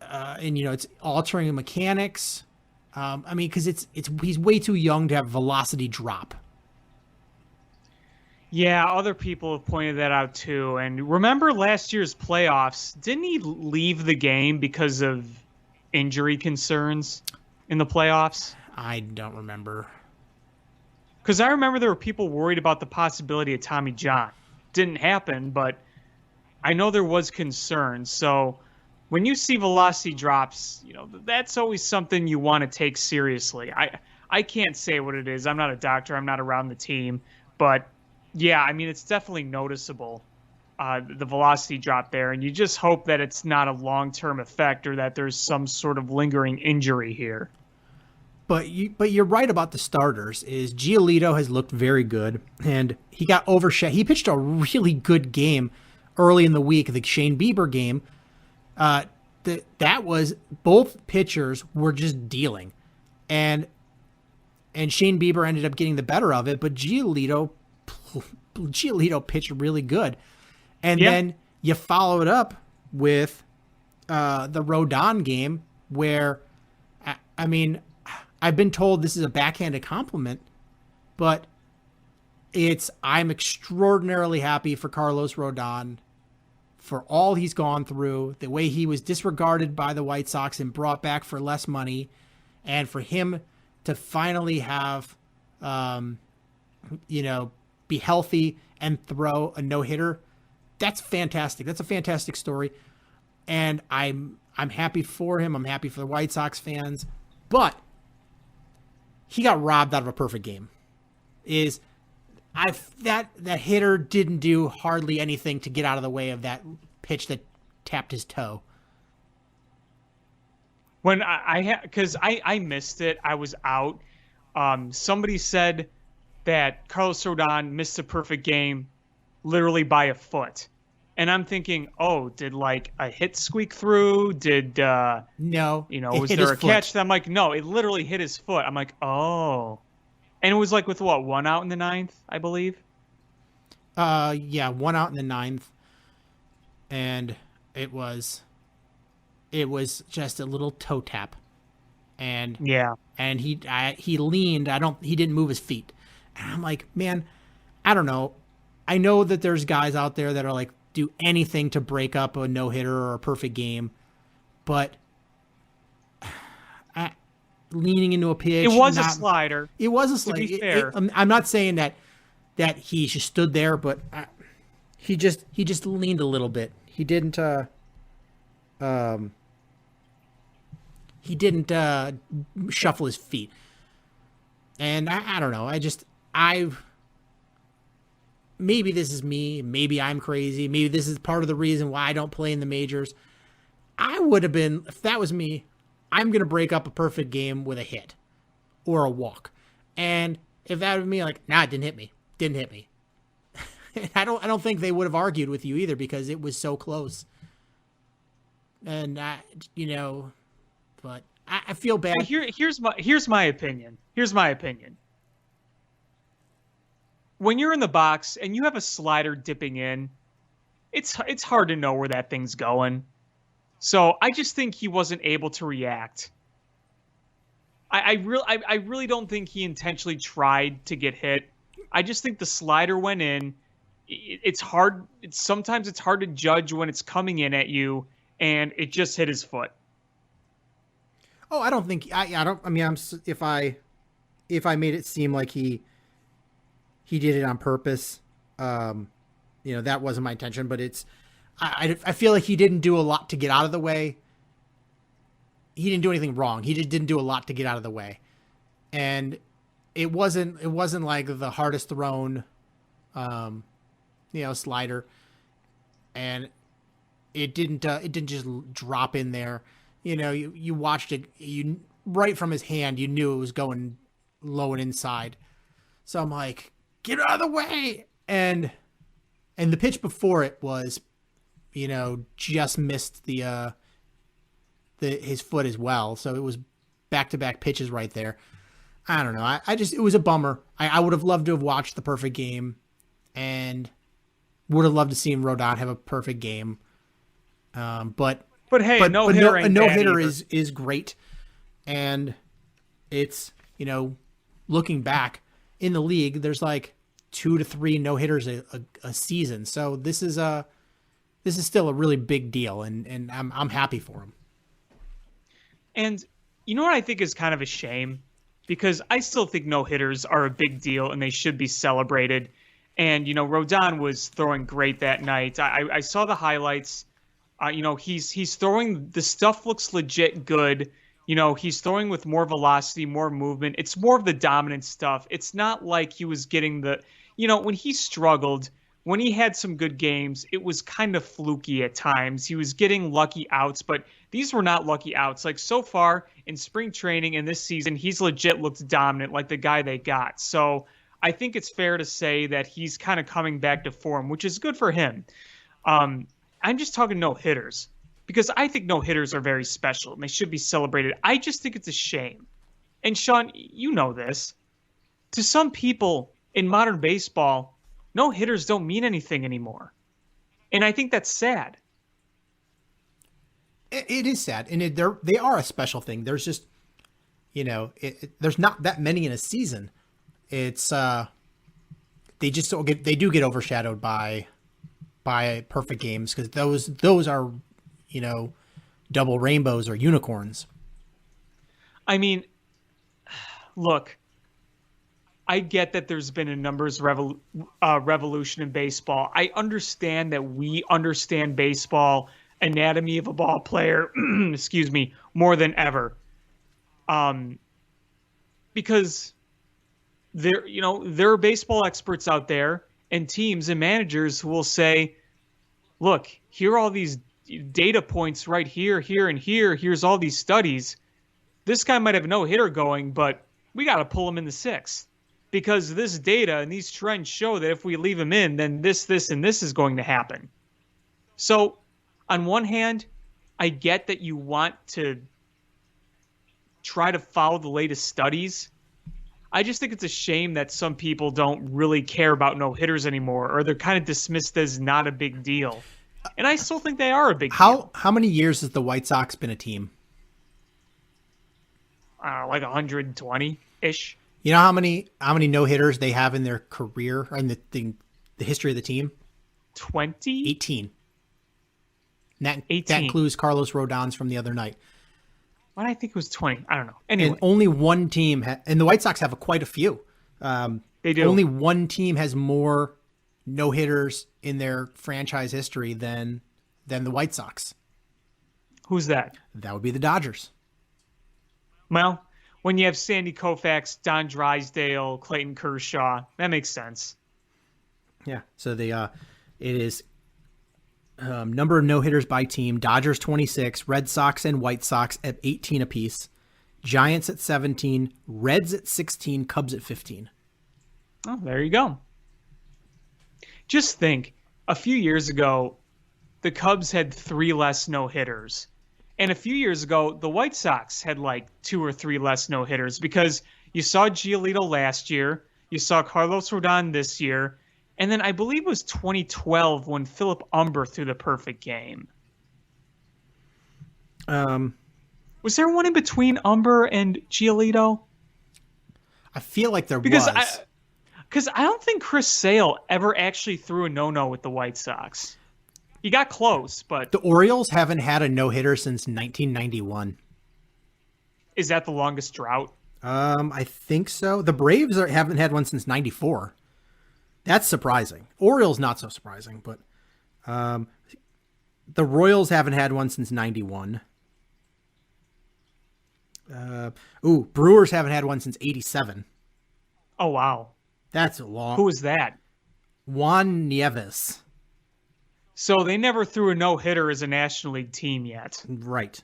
it's altering the mechanics. Because he's way too young to have velocity drop. Yeah, other people have pointed that out too. And remember last year's playoffs, didn't he leave the game because of injury concerns in the playoffs? I don't remember. Because I remember there were people worried about the possibility of Tommy John. Didn't happen, but I know there was concern. So when you see velocity drops, that's always something you want to take seriously. I can't say what it is. I'm not a doctor. I'm not around the team. But, yeah, I mean, it's definitely noticeable, the velocity drop there. And you just hope that it's not a long-term effect or that there's some sort of lingering injury here. But you're right about the starters. Is Giolito has looked very good, and he got overshadowed. He pitched a really good game early in the week, the Shane Bieber game. That was, both pitchers were just dealing, and Shane Bieber ended up getting the better of it. But Giolito pitched really good, and then you follow it up with the Rodon game, where I mean, I've been told this is a backhanded compliment, but I'm extraordinarily happy for Carlos Rodon for all he's gone through, the way he was disregarded by the White Sox and brought back for less money, and for him to finally have, be healthy and throw a no-hitter. That's fantastic. That's a fantastic story. And I'm happy for him. I'm happy for the White Sox fans, but he got robbed out of a perfect game. That hitter didn't do hardly anything to get out of the way of that pitch that tapped his toe. When because I missed it, I was out. Somebody said that Carlos Rodon missed a perfect game literally by a foot. And I'm thinking, oh, did like a hit squeak through? Did no? Was there a catch? I'm like, no, it literally hit his foot. I'm like, oh. And it was like with what, 1 out in the 9th, I believe? Yeah, 1 out in the 9th. And it was just a little toe tap. And he leaned, he didn't move his feet. And I'm like, man, I don't know. I know that there's guys out there that are like, do anything to break up a no-hitter or a perfect game, but leaning into a pitch. It was a slider. It was a slider. To be fair. I'm not saying that he just stood there, but he just leaned a little bit. He didn't shuffle his feet. And I don't know. Maybe this is me. Maybe I'm crazy. Maybe this is part of the reason why I don't play in the majors. I would have been, if that was me, I'm going to break up a perfect game with a hit or a walk. And if that was me, like, nah, it didn't hit me. Didn't hit me. I don't think they would have argued with you either because it was so close. And but I feel bad. Here's my opinion. When you're in the box and you have a slider dipping in, it's hard to know where that thing's going. So I just think he wasn't able to react. I really don't think he intentionally tried to get hit. I just think the slider went in. It's hard. Sometimes it's hard to judge when it's coming in at you, and it just hit his foot. Oh, I don't think I don't. I mean, if I made it seem like he did it on purpose, that wasn't my intention. But I feel like he didn't do a lot to get out of the way. He didn't do anything wrong. He just didn't do a lot to get out of the way, and it wasn't like the hardest thrown, slider, and it didn't just drop in there. You watched it. You right from his hand, you knew it was going low and inside. So I'm like, get out of the way. And the pitch before it was, just missed his foot as well. So it was back-to-back pitches right there. I don't know. It was a bummer. I would have loved to have watched the perfect game and would have loved to see Rodon have a perfect game. But hey, a no-hitter is great. And it's, looking back in the league, there's like 2 to 3 no-hitters a season. So this is still a really big deal, and I'm happy for him. And you know what I think is kind of a shame? Because I still think no-hitters are a big deal and they should be celebrated. And, Rodon was throwing great that night. I saw the highlights. He's throwing, the stuff looks legit good. He's throwing with more velocity, more movement. It's more of the dominant stuff. It's not like he was getting when he struggled, when he had some good games, it was kind of fluky at times. He was getting lucky outs, but these were not lucky outs. Like so far in spring training and this season, he's legit looked dominant, like the guy they got. So I think it's fair to say that he's kind of coming back to form, which is good for him. I'm just talking no hitters, because I think no hitters are very special and they should be celebrated. I just think it's a shame. And Sean, you know this. To some people in modern baseball, no hitters don't mean anything anymore. And I think that's sad. It is sad. And they are a special thing. There's just, there's not that many in a season. It's, they just don't they do get overshadowed by perfect games, because those are, double rainbows or unicorns. I mean, look, I get that there's been a numbers revolution in baseball. I understand that we understand baseball, anatomy of a ball player, excuse me, more than ever. Because there are baseball experts out there and teams and managers who will say, look, here are all these data points right here, here, and here. Here's all these studies. This guy might have no hitter going, but we got to pull him in the sixth, because this data and these trends show that if we leave him in, then this, and this is going to happen. So on one hand, I get that you want to try to follow the latest studies. I just think it's a shame that some people don't really care about no-hitters anymore, or they're kind of dismissed as not a big deal. And I still think they are a big deal. How many years has the White Sox been a team? Like 120-ish. You know how many no-hitters they have in their career, or in the history of the team? 20? 18. That 18. That includes Carlos Rodon's from the other night. Why did I think it was 20? I don't know. Anyway. And only one team, and the White Sox have quite a few. They do. Only one team has more no-hitters in their franchise history than the White Sox. Who's that? That would be the Dodgers. Well, when you have Sandy Koufax, Don Drysdale, Clayton Kershaw, that makes sense. Yeah. So it is number of no-hitters by team: Dodgers 26, Red Sox and White Sox at 18 apiece, Giants at 17, Reds at 16, Cubs at 15. Oh, there you go. Just think, a few years ago, the Cubs had 3 less no-hitters. And a few years ago, the White Sox had like 2 or 3 less no-hitters, because you saw Giolito last year, you saw Carlos Rodon this year, and then I believe it was 2012 when Philip Umber threw the perfect game. Was there one in between Umber and Giolito? I feel like there was. Because I don't think Chris Sale ever actually threw a no-no with the White Sox. He got close, but... The Orioles haven't had a no-hitter since 1991. Is that the longest drought? I think so. The Braves haven't had one since 94. That's surprising. Orioles, not so surprising, but the Royals haven't had one since 91. Brewers haven't had one since 87. Oh, wow. That's a long... Who was that? Juan Nieves. So they never threw a no-hitter as a National League team yet. Right.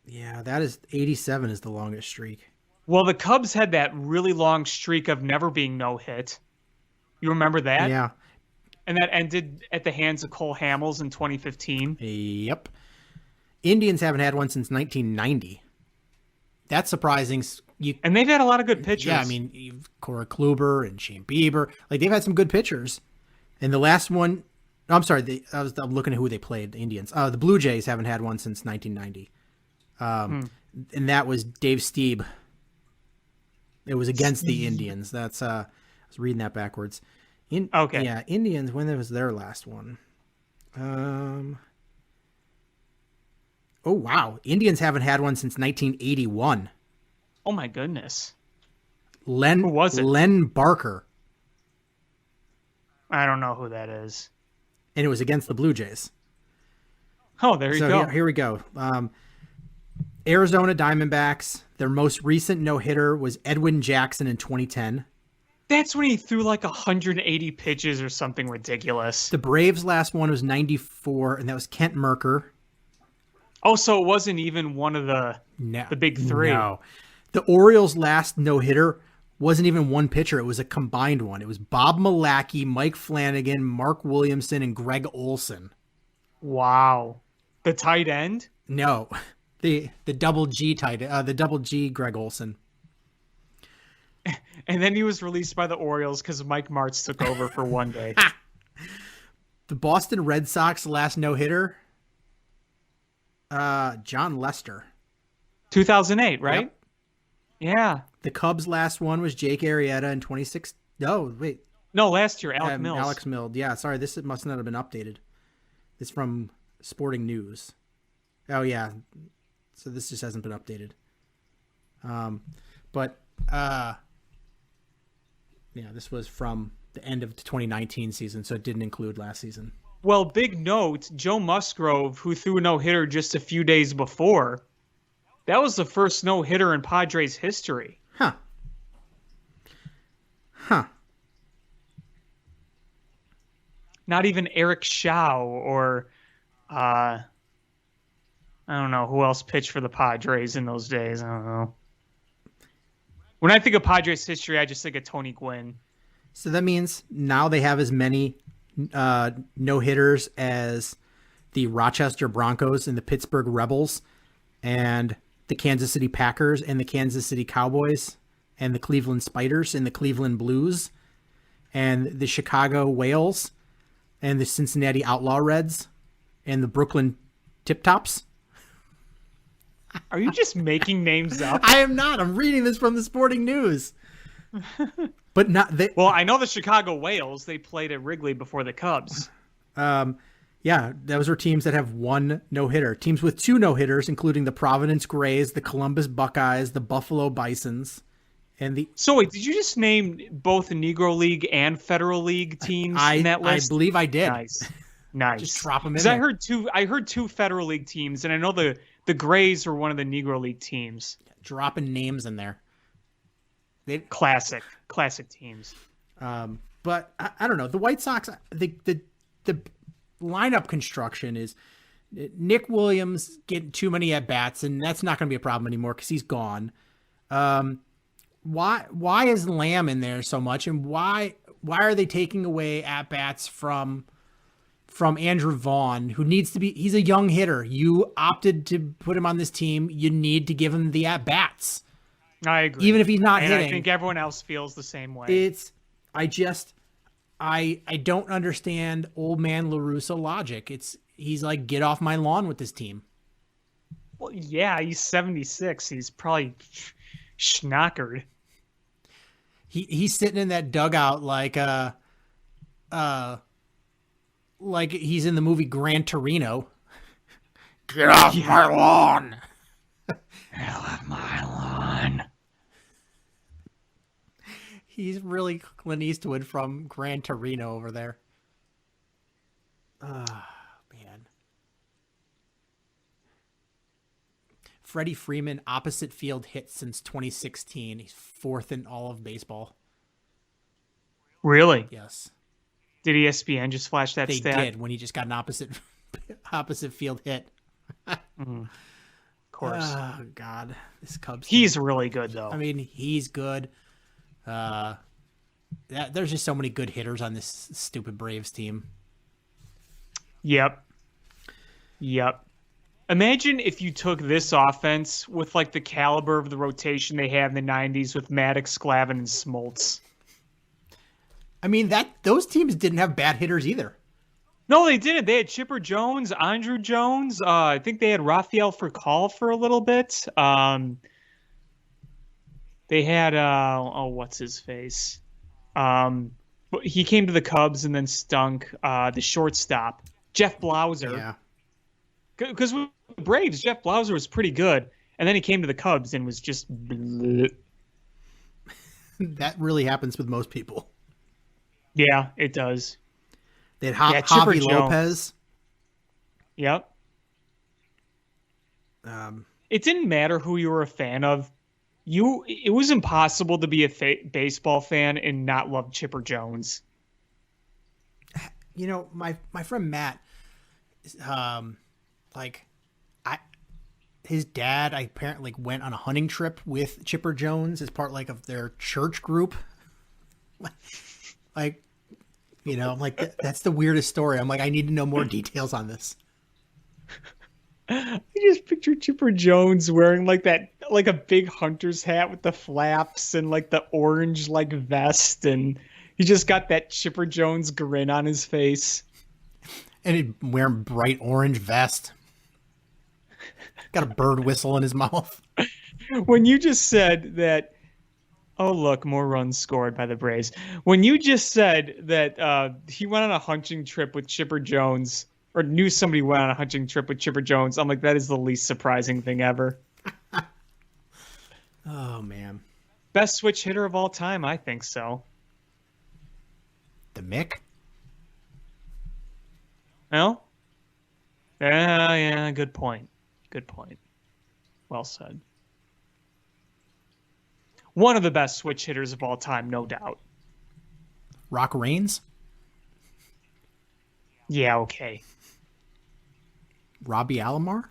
Yeah, that is 87 is the longest streak. Well, the Cubs had that really long streak of never being no-hit. You remember that? Yeah. And that ended at the hands of Cole Hamels in 2015. Yep. Indians haven't had one since 1990. That's surprising. And they've had a lot of good pitchers. Yeah, I mean, you've Corey Kluber and Shane Bieber. Like, they've had some good pitchers. And the last one... No, I'm sorry. I'm looking at who they played, the Indians. The Blue Jays haven't had one since 1990. And that was Dave Stieb. It was against the Indians. That's I was reading that backwards. Okay. Yeah, Indians, when was their last one? Oh, wow. Indians haven't had one since 1981. Oh, my goodness. Who was it? Len Barker. I don't know who that is. And it was against the Blue Jays. Oh, there you go. Here we go. Arizona Diamondbacks, their most recent no-hitter was Edwin Jackson in 2010. That's when he threw like 180 pitches or something ridiculous. The Braves' last one was 94, and that was Kent Merker. Oh, so it wasn't even one of the big three. No. The Orioles' last no-hitter wasn't even one pitcher. It was a combined one. It was Bob Malacky, Mike Flanagan, Mark Williamson, and Greg Olson. Wow. The tight end? No. The double G the double G Greg Olson. And then he was released by the Orioles because Mike Martz took over for one day. The Boston Red Sox last no-hitter, John Lester. 2008, right? Yep. Yeah. The Cubs' last one was Jake Arrieta in 26. No, wait. No, last year, Alec Mills. Alex Mills. Yeah, sorry, this must not have been updated. It's from Sporting News. Oh, yeah. So this just hasn't been updated. Yeah, this was from the end of the 2019 season, so it didn't include last season. Well, big note, Joe Musgrove, who threw a no-hitter just a few days before, that was the first no-hitter in Padres history. Huh. Not even Eric Shaw or, I don't know, who else pitched for the Padres in those days. I don't know. When I think of Padres history, I just think of Tony Gwynn. So that means now they have as many no-hitters as the Rochester Broncos and the Pittsburgh Rebels and the Kansas City Packers and the Kansas City Cowboys and the Cleveland Spiders and the Cleveland Blues and the Chicago Whales and the Cincinnati Outlaw Reds and the Brooklyn Tip Tops. Are you just making names up? I am not. I'm reading this from the Sporting News. But not they. Well, I know the Chicago Whales. They played at Wrigley before the Cubs. Yeah, those are teams that have one no-hitter. Teams with two no-hitters, including the Providence Grays, the Columbus Buckeyes, the Buffalo Bisons, and the. So wait, did you just name both the Negro League and Federal League teams in that list? I believe I did. Nice. Just drop them in. Because I heard two Federal League teams, and I know the Grays were one of the Negro League teams. Dropping names in there. Classic teams. But I don't know. The White Sox, the lineup construction is Nick Williams getting too many at bats, and that's not going to be a problem anymore because he's gone. Why is Lamb in there so much, and why are they taking away at bats from Andrew Vaughn, who needs to be? He's a young hitter. You opted to put him on this team. You need to give him the at bats. I agree. Even if he's not and hitting. I think everyone else feels the same way. I don't understand old man LaRusso logic. He's like, get off my lawn with this team. Well, yeah, he's 76. He's probably schnockered. He's sitting in that dugout like he's in the movie Gran Torino. Get off my lawn. Get off my lawn. He's really Clint Eastwood from Gran Torino over there. Man. Freddie Freeman, opposite field hit since 2016. He's fourth in all of baseball. Really? Yes. Did ESPN just flash that They stat? did when he just got an opposite field hit. Of course. Oh, God. This Cubs He's really good, though. I mean, he's good. There's just so many good hitters on this stupid Braves team. Yep. Imagine if you took this offense with like the caliber of the rotation they had in the 90s with Maddox, Glavine, and Smoltz. I mean, those teams didn't have bad hitters either. No, they didn't. They had Chipper Jones, Andrew Jones. I think they had Rafael Furcal for a little bit. They had what's his face? He came to the Cubs and then stunk. The shortstop, Jeff Blauser. Yeah. Because with the Braves, Jeff Blauser was pretty good, and then he came to the Cubs and was just bleh. That really happens with most people. Yeah, it does. They had Chipper Javi Jones. Lopez. Yep. Um, It didn't matter who you were a fan of. It was impossible to be a baseball fan and not love Chipper Jones. you know, my friend Matt, his dad, I apparently went on a hunting trip with Chipper Jones as part of their church group. Like, you know, I'm like, that's the weirdest story. I'm like, I need to know more details on this. I just picture Chipper Jones wearing a big hunter's hat with the flaps and the orange vest, and he just got that Chipper Jones grin on his face. And he'd wearing bright orange vest. Got a bird whistle in his mouth. When you just said that, oh look, more runs scored by the Braves. When you just said that he went on a hunting trip with Chipper Jones, or knew somebody went on a hunting trip with Chipper Jones, I'm like, that is the least surprising thing ever. Oh, man. Best switch hitter of all time, I think so. The Mick? No? Yeah, good point. Good point. Well said. One of the best switch hitters of all time, no doubt. Rock Reigns? Yeah, okay. Robbie Alomar?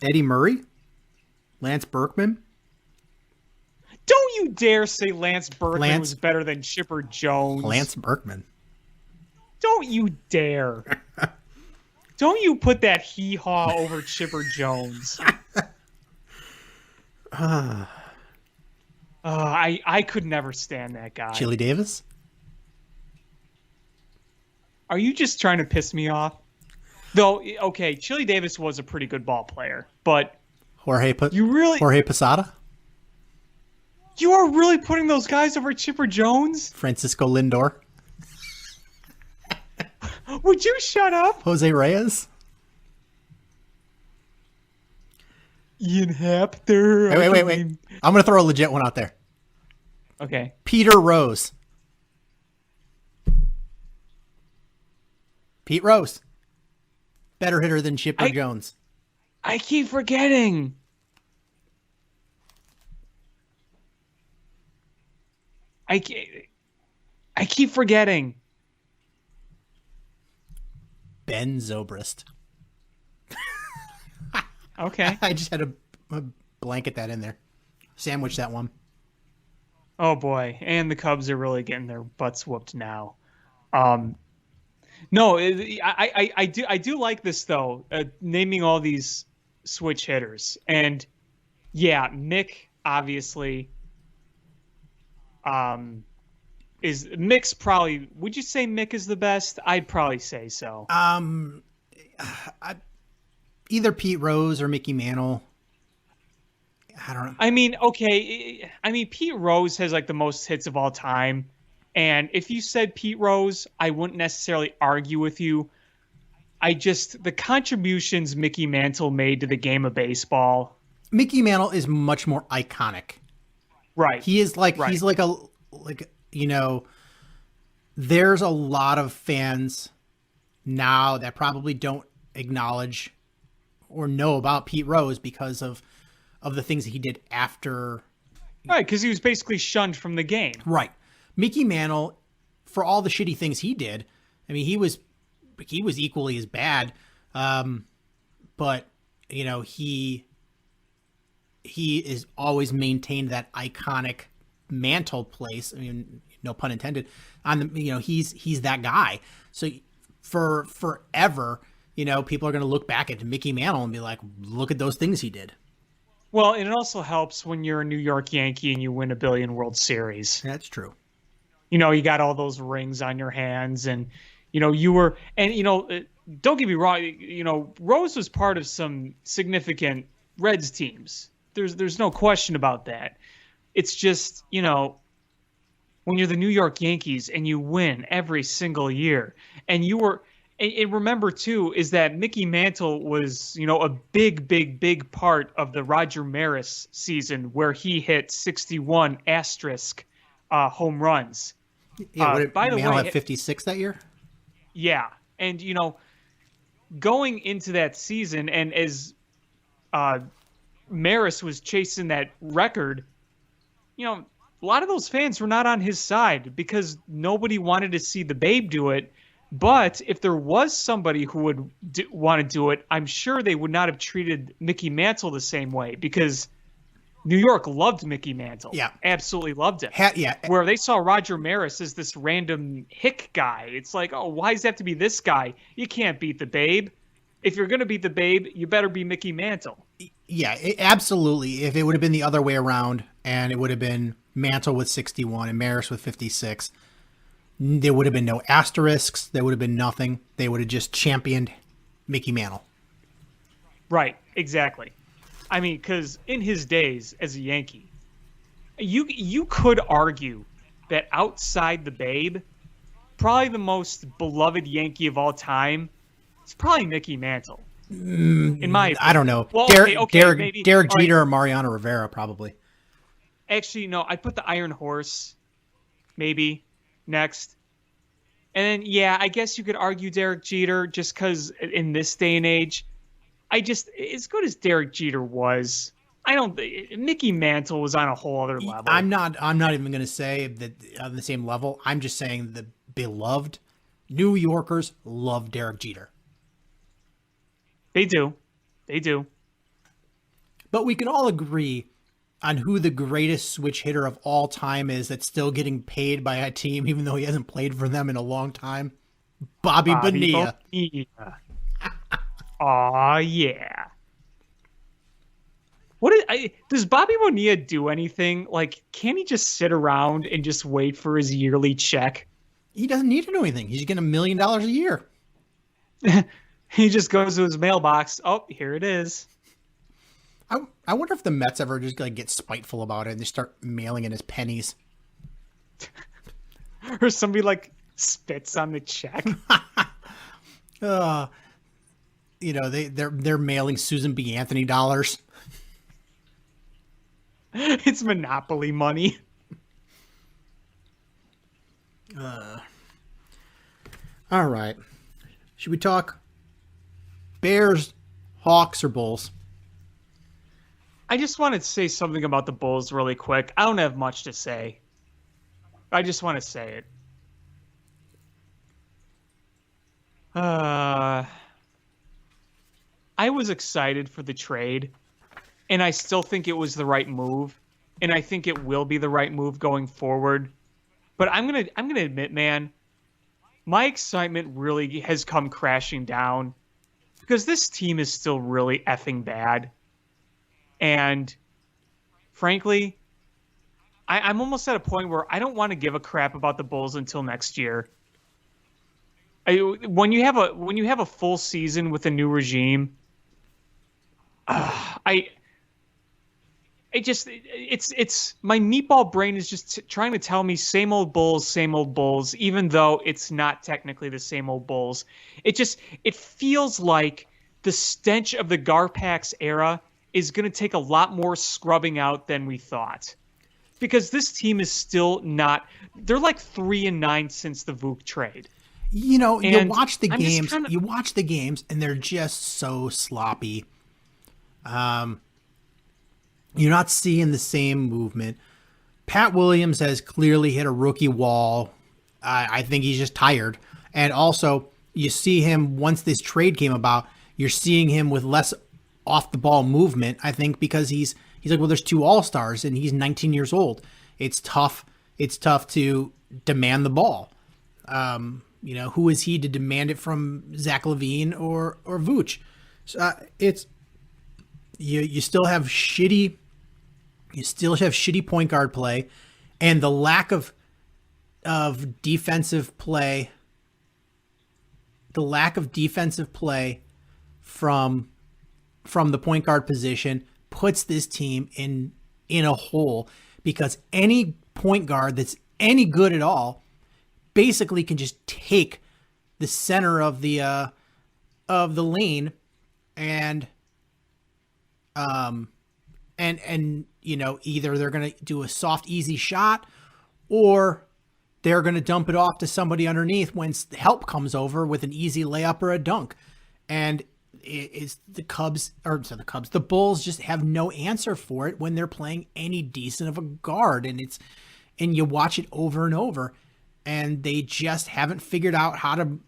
Eddie Murray? Lance Berkman? Don't you dare say Lance Berkman was better than Chipper Jones. Lance Berkman. Don't you dare. Don't you put that hee-haw over Chipper Jones. I could never stand that guy. Chili Davis? Are you just trying to piss me off? Though, okay, Chili Davis was a pretty good ball player, but Jorge Posada? You are really putting those guys over Chipper Jones? Francisco Lindor? Would you shut up? Jose Reyes? Ian Hapter. Wait. I'm going to throw a legit one out there. Okay. Peter Rose. Pete Rose. Better hitter than Chipper Jones. I keep forgetting. I keep forgetting. Ben Zobrist. Okay. I just had to blanket that in there. Sandwich that one. Oh boy, and the Cubs are really getting their butts whooped now. No, I do like this though. Naming all these switch hitters, and yeah, Mick obviously. Is Mick's probably? Would you say Mick is the best? I'd probably say so. Either Pete Rose or Mickey Mantle. I don't know. I mean, okay. Pete Rose has the most hits of all time. And if you said Pete Rose, I wouldn't necessarily argue with you. The contributions Mickey Mantle made to the game of baseball. Mickey Mantle is much more iconic. Right. He is he's there's a lot of fans now that probably don't acknowledge or know about Pete Rose because of the things that he did after. Right, because he was basically shunned from the game. Right. Mickey Mantle, for all the shitty things he did, I mean, he was equally as bad. But, he is always maintained that iconic mantle place. I mean, no pun intended. He's that guy. So for forever, people are going to look back at Mickey Mantle and be like, look at those things he did. Well, and it also helps when you're a New York Yankee and you win a billion World Series. That's true. You got all those rings on your hands, and you were, and don't get me wrong, Rose was part of some significant Reds teams. There's no question about that. It's just, when you're the New York Yankees and you win every single year, and And remember too is that Mickey Mantle was, a big part of the Roger Maris season where he hit 61 asterisk home runs. Yeah, by the Mantle way, had 56 that year? yeah, and going into that season, and as Maris was chasing that record, a lot of those fans were not on his side because nobody wanted to see the Babe do it. But if there was somebody who would want to do it, I'm sure they would not have treated Mickey Mantle the same way because New York loved Mickey Mantle. Yeah. Absolutely loved him. Yeah. Where they saw Roger Maris as this random hick guy. It's like, oh, why does it have to be this guy? You can't beat the Babe. If you're going to beat the Babe, you better be Mickey Mantle. Yeah, absolutely. If it would have been the other way around and it would have been Mantle with 61 and Maris with 56, there would have been no asterisks. There would have been nothing. They would have just championed Mickey Mantle. Right, exactly. I mean, because in his days as a Yankee, you could argue that outside the Babe, probably the most beloved Yankee of all time is probably Mickey Mantle. In my opinion. I don't know. Well, Derek Jeter right. or Mariano Rivera, probably. Actually, no, I'd put the Iron Horse maybe next. And then, yeah, I guess you could argue Derek Jeter just because in this day and age, as good as Derek Jeter was, Mickey Mantle was on a whole other level. I'm not even going to say that on the same level. I'm just saying the beloved New Yorkers love Derek Jeter. They do. But we can all agree on who the greatest switch hitter of all time is that's still getting paid by a team, even though he hasn't played for them in a long time. Bobby Bonilla. Aw, yeah. Does Bobby Bonilla do anything? Like, can he just sit around and just wait for his yearly check? He doesn't need to do anything. He's getting $1 million a year. He just goes to his mailbox. Oh, here it is. I wonder if the Mets ever just get spiteful about it and they start mailing in his pennies. Or somebody spits on the check. They're mailing Susan B. Anthony dollars. It's Monopoly money. All right. Should we talk Bears, Hawks, or Bulls? I just wanted to say something about the Bulls really quick. I don't have much to say. I just want to say it. I was excited for the trade, and I still think it was the right move, and I think it will be the right move going forward. But I'm gonna admit, man, my excitement really has come crashing down because this team is still really effing bad. And frankly, I'm almost at a point where I don't want to give a crap about the Bulls until next year. When you have a full season with a new regime, it's my meatball brain is just trying to tell me same old Bulls, even though it's not technically the same old Bulls. It feels like the stench of the Garpax era is going to take a lot more scrubbing out than we thought. Because this team is still not... They're 3-9 since the Vuk trade. You watch the games. You watch the games, and they're just so sloppy. You're not seeing the same movement. Pat Williams has clearly hit a rookie wall. I think he's just tired. And also, you see him, once this trade came about, you're seeing him with less off the ball movement, I think, because he's like, well, there's two all-stars and he's 19 years old. It's tough to demand the ball. Who is he to demand it from Zach Lavine or Vooch? So you still have shitty point guard play, and the lack of defensive play. The lack of defensive play from the point guard position puts this team in a hole, because any point guard that's any good at all basically can just take center of the lane, and either they're going to do a soft, easy shot, or they're going to dump it off to somebody underneath when help comes over with an easy layup or a dunk. And the Bulls just have no answer for it when they're playing any decent of a guard. And you watch it over and over, and they just haven't figured out how to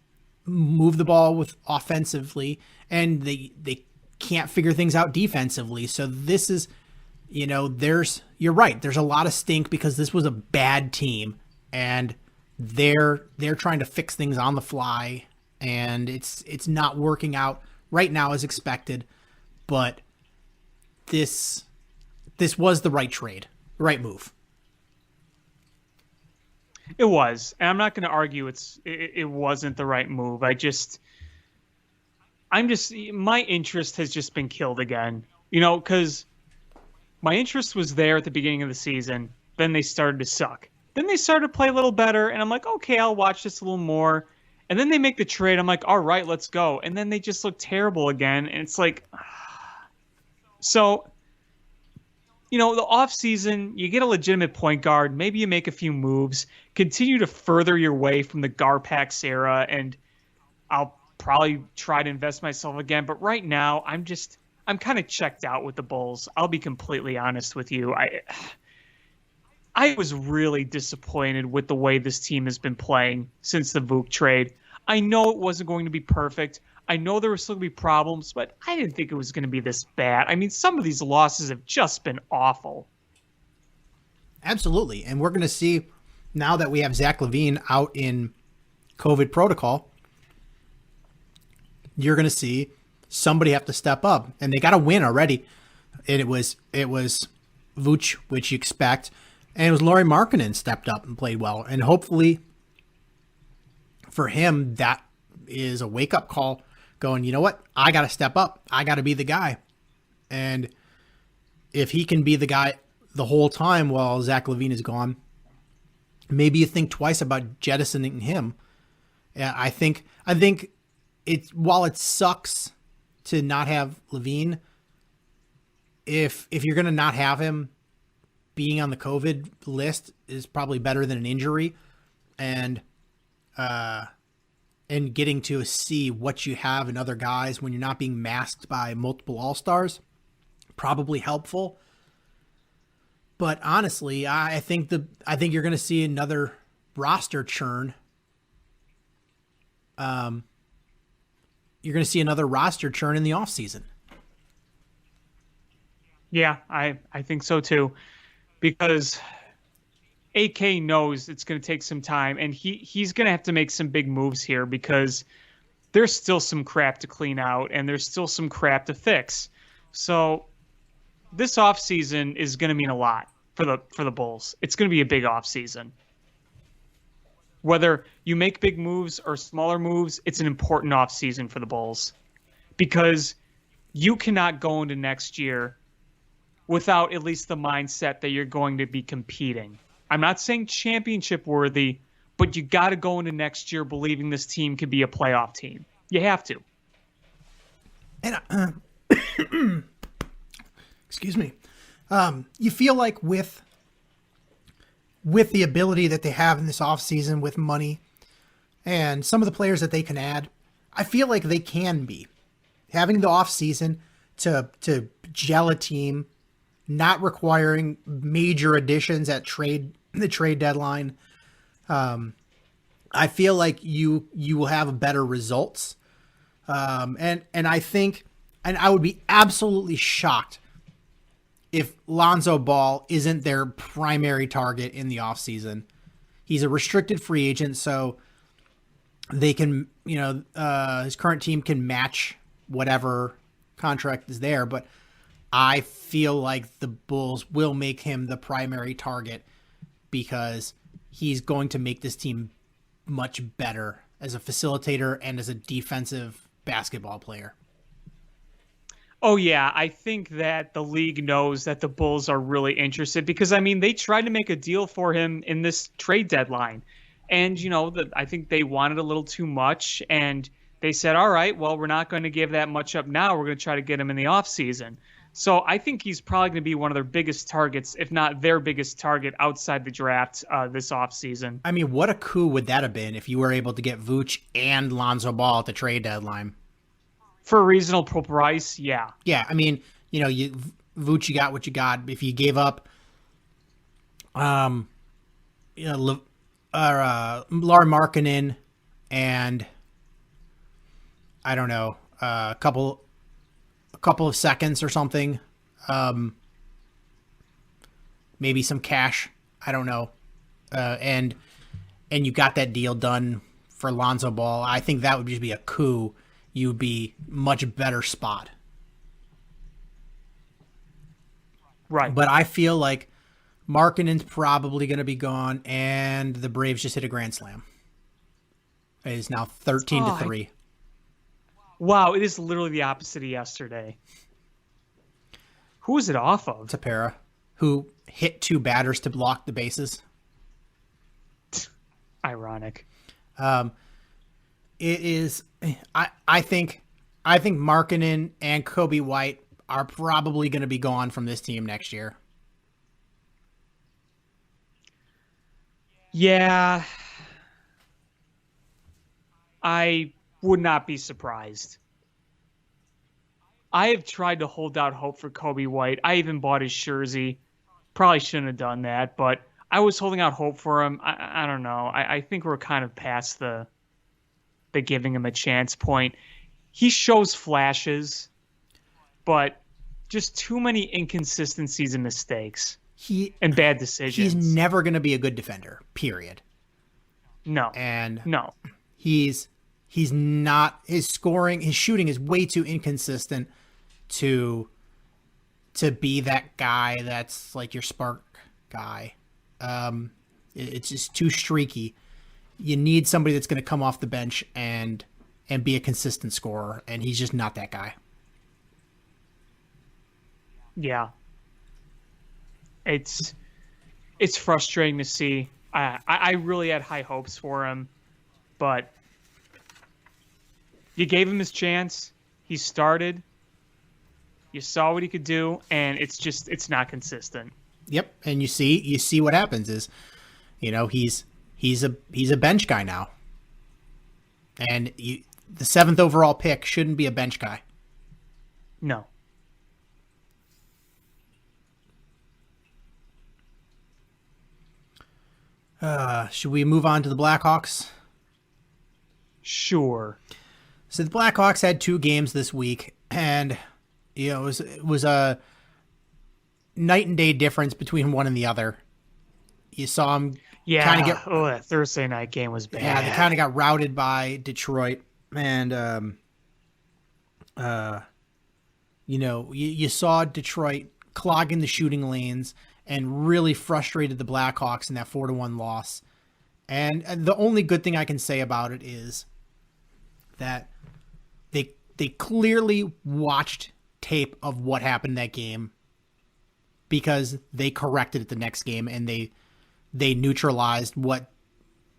move the ball with offensively, and they can't figure things out defensively. So this is, you're right. There's a lot of stink because this was a bad team, and they're trying to fix things on the fly, and it's not working out right now as expected. But this was the right trade, the right move. It was, and I'm not going to argue it wasn't the right move. My interest has just been killed again, because my interest was there at the beginning of the season. Then they started to suck. Then they started to play a little better, and I'm like, okay, I'll watch this a little more. And then they make the trade. I'm like, all right, let's go. And then they just look terrible again, and it's like, so, the offseason, you get a legitimate point guard. Maybe you make a few moves, continue to further your way from the Garpax era, and I'll probably try to invest myself again. But right now, I'm kind of checked out with the Bulls. I'll be completely honest with you. I was really disappointed with the way this team has been playing since the Vuk trade. I know it wasn't going to be perfect. I know there were still going to be problems, but I didn't think it was going to be this bad. I mean, some of these losses have just been awful. Absolutely. And we're going to see, now that we have Zach Lavine out in COVID protocol, you're going to see somebody have to step up. And they got a win already. And it was Vooch, which you expect. And it was Lauri Markkanen stepped up and played well. And hopefully for him, that is a wake-up call going, you know what? I got to step up. I got to be the guy. And if he can be the guy the whole time while Zach Lavine is gone, maybe you think twice about jettisoning him. Yeah, I think while it sucks to not have Lavine, if you're going to not have him, being on the COVID list is probably better than an injury, and getting to see what you have in other guys when you're not being masked by multiple all-stars, probably helpful. But honestly, I think you're going to see another roster churn. You're going to see another roster churn in the offseason. Yeah, I think so too. Because AK knows it's going to take some time, and he's going to have to make some big moves here because there's still some crap to clean out, and there's still some crap to fix. So this offseason is going to mean a lot for the Bulls. It's going to be a big offseason. Whether you make big moves or smaller moves, it's an important offseason for the Bulls because you cannot go into next year without at least the mindset that you're going to be competing. I'm not saying championship worthy, but you got to go into next year believing this team could be a playoff team. You have to. And excuse me. You feel like with the ability that they have in this offseason with money and some of the players that they can add, I feel like they can be having the offseason to gel a team, not requiring major additions at the trade deadline. I feel like you will have better results. And I think, and I would be absolutely shocked if Lonzo Ball isn't their primary target in the offseason. He's a restricted free agent, so they can, his current team can match whatever contract is there, but I feel like the Bulls will make him the primary target because he's going to make this team much better as a facilitator and as a defensive basketball player. Oh, yeah. I think that the league knows that the Bulls are really interested because, they tried to make a deal for him in this trade deadline. And, I think they wanted a little too much, and they said, all right, well, we're not going to give that much up now. We're going to try to get him in the offseason. So I think he's probably going to be one of their biggest targets, if not their biggest target outside the draft this offseason. I mean, what a coup would that have been if you were able to get Vooch and Lonzo Ball at the trade deadline? For a reasonable price, yeah. Yeah, I mean, Vooch, you got what you got. If you gave up, Lauri Markkanen and I don't know, a couple of seconds or something, maybe some cash, I don't know, and you got that deal done for Lonzo Ball, I think that would just be a coup. You'd be much better spot. Right. But I feel like Markkanen's probably going to be gone, and the Braves just hit a grand slam. It is now 13-3. Wow, it is literally the opposite of yesterday. Who is it off of? Tapera, who hit 2 batters to block the bases. Ironic. It is. I think Markkanen and Kobe White are probably going to be gone from this team next year. Yeah, I would not be surprised. I have tried to hold out hope for Kobe White. I even bought his jersey. Probably shouldn't have done that, but I was holding out hope for him. I don't know. I think we're kind of past the giving him a chance point. He shows flashes, but just too many inconsistencies and mistakes and bad decisions. He's never going to be a good defender, period. No. And no. He's not, his shooting is way too inconsistent to be that guy that's like your spark guy. It's just too streaky. You need somebody that's going to come off the bench and be a consistent scorer, and he's just not that guy. Yeah. It's frustrating to see. I really had high hopes for him, but you gave him his chance. He started. You saw what he could do, and it's not consistent. Yep, and you see what happens is, he's a bench guy now, and the 7th overall pick shouldn't be a bench guy. No. Should we move on to the Blackhawks? Sure. So the Blackhawks had 2 games this week, and it was a night and day difference between one and the other. You saw them kind of get. Oh, that Thursday night game was bad. Yeah, they kind of got routed by Detroit, and you saw Detroit clogging the shooting lanes and really frustrated the Blackhawks in that 4-1 loss. And the only good thing I can say about it is that they clearly watched tape of what happened in that game, because they corrected it the next game, and they neutralized what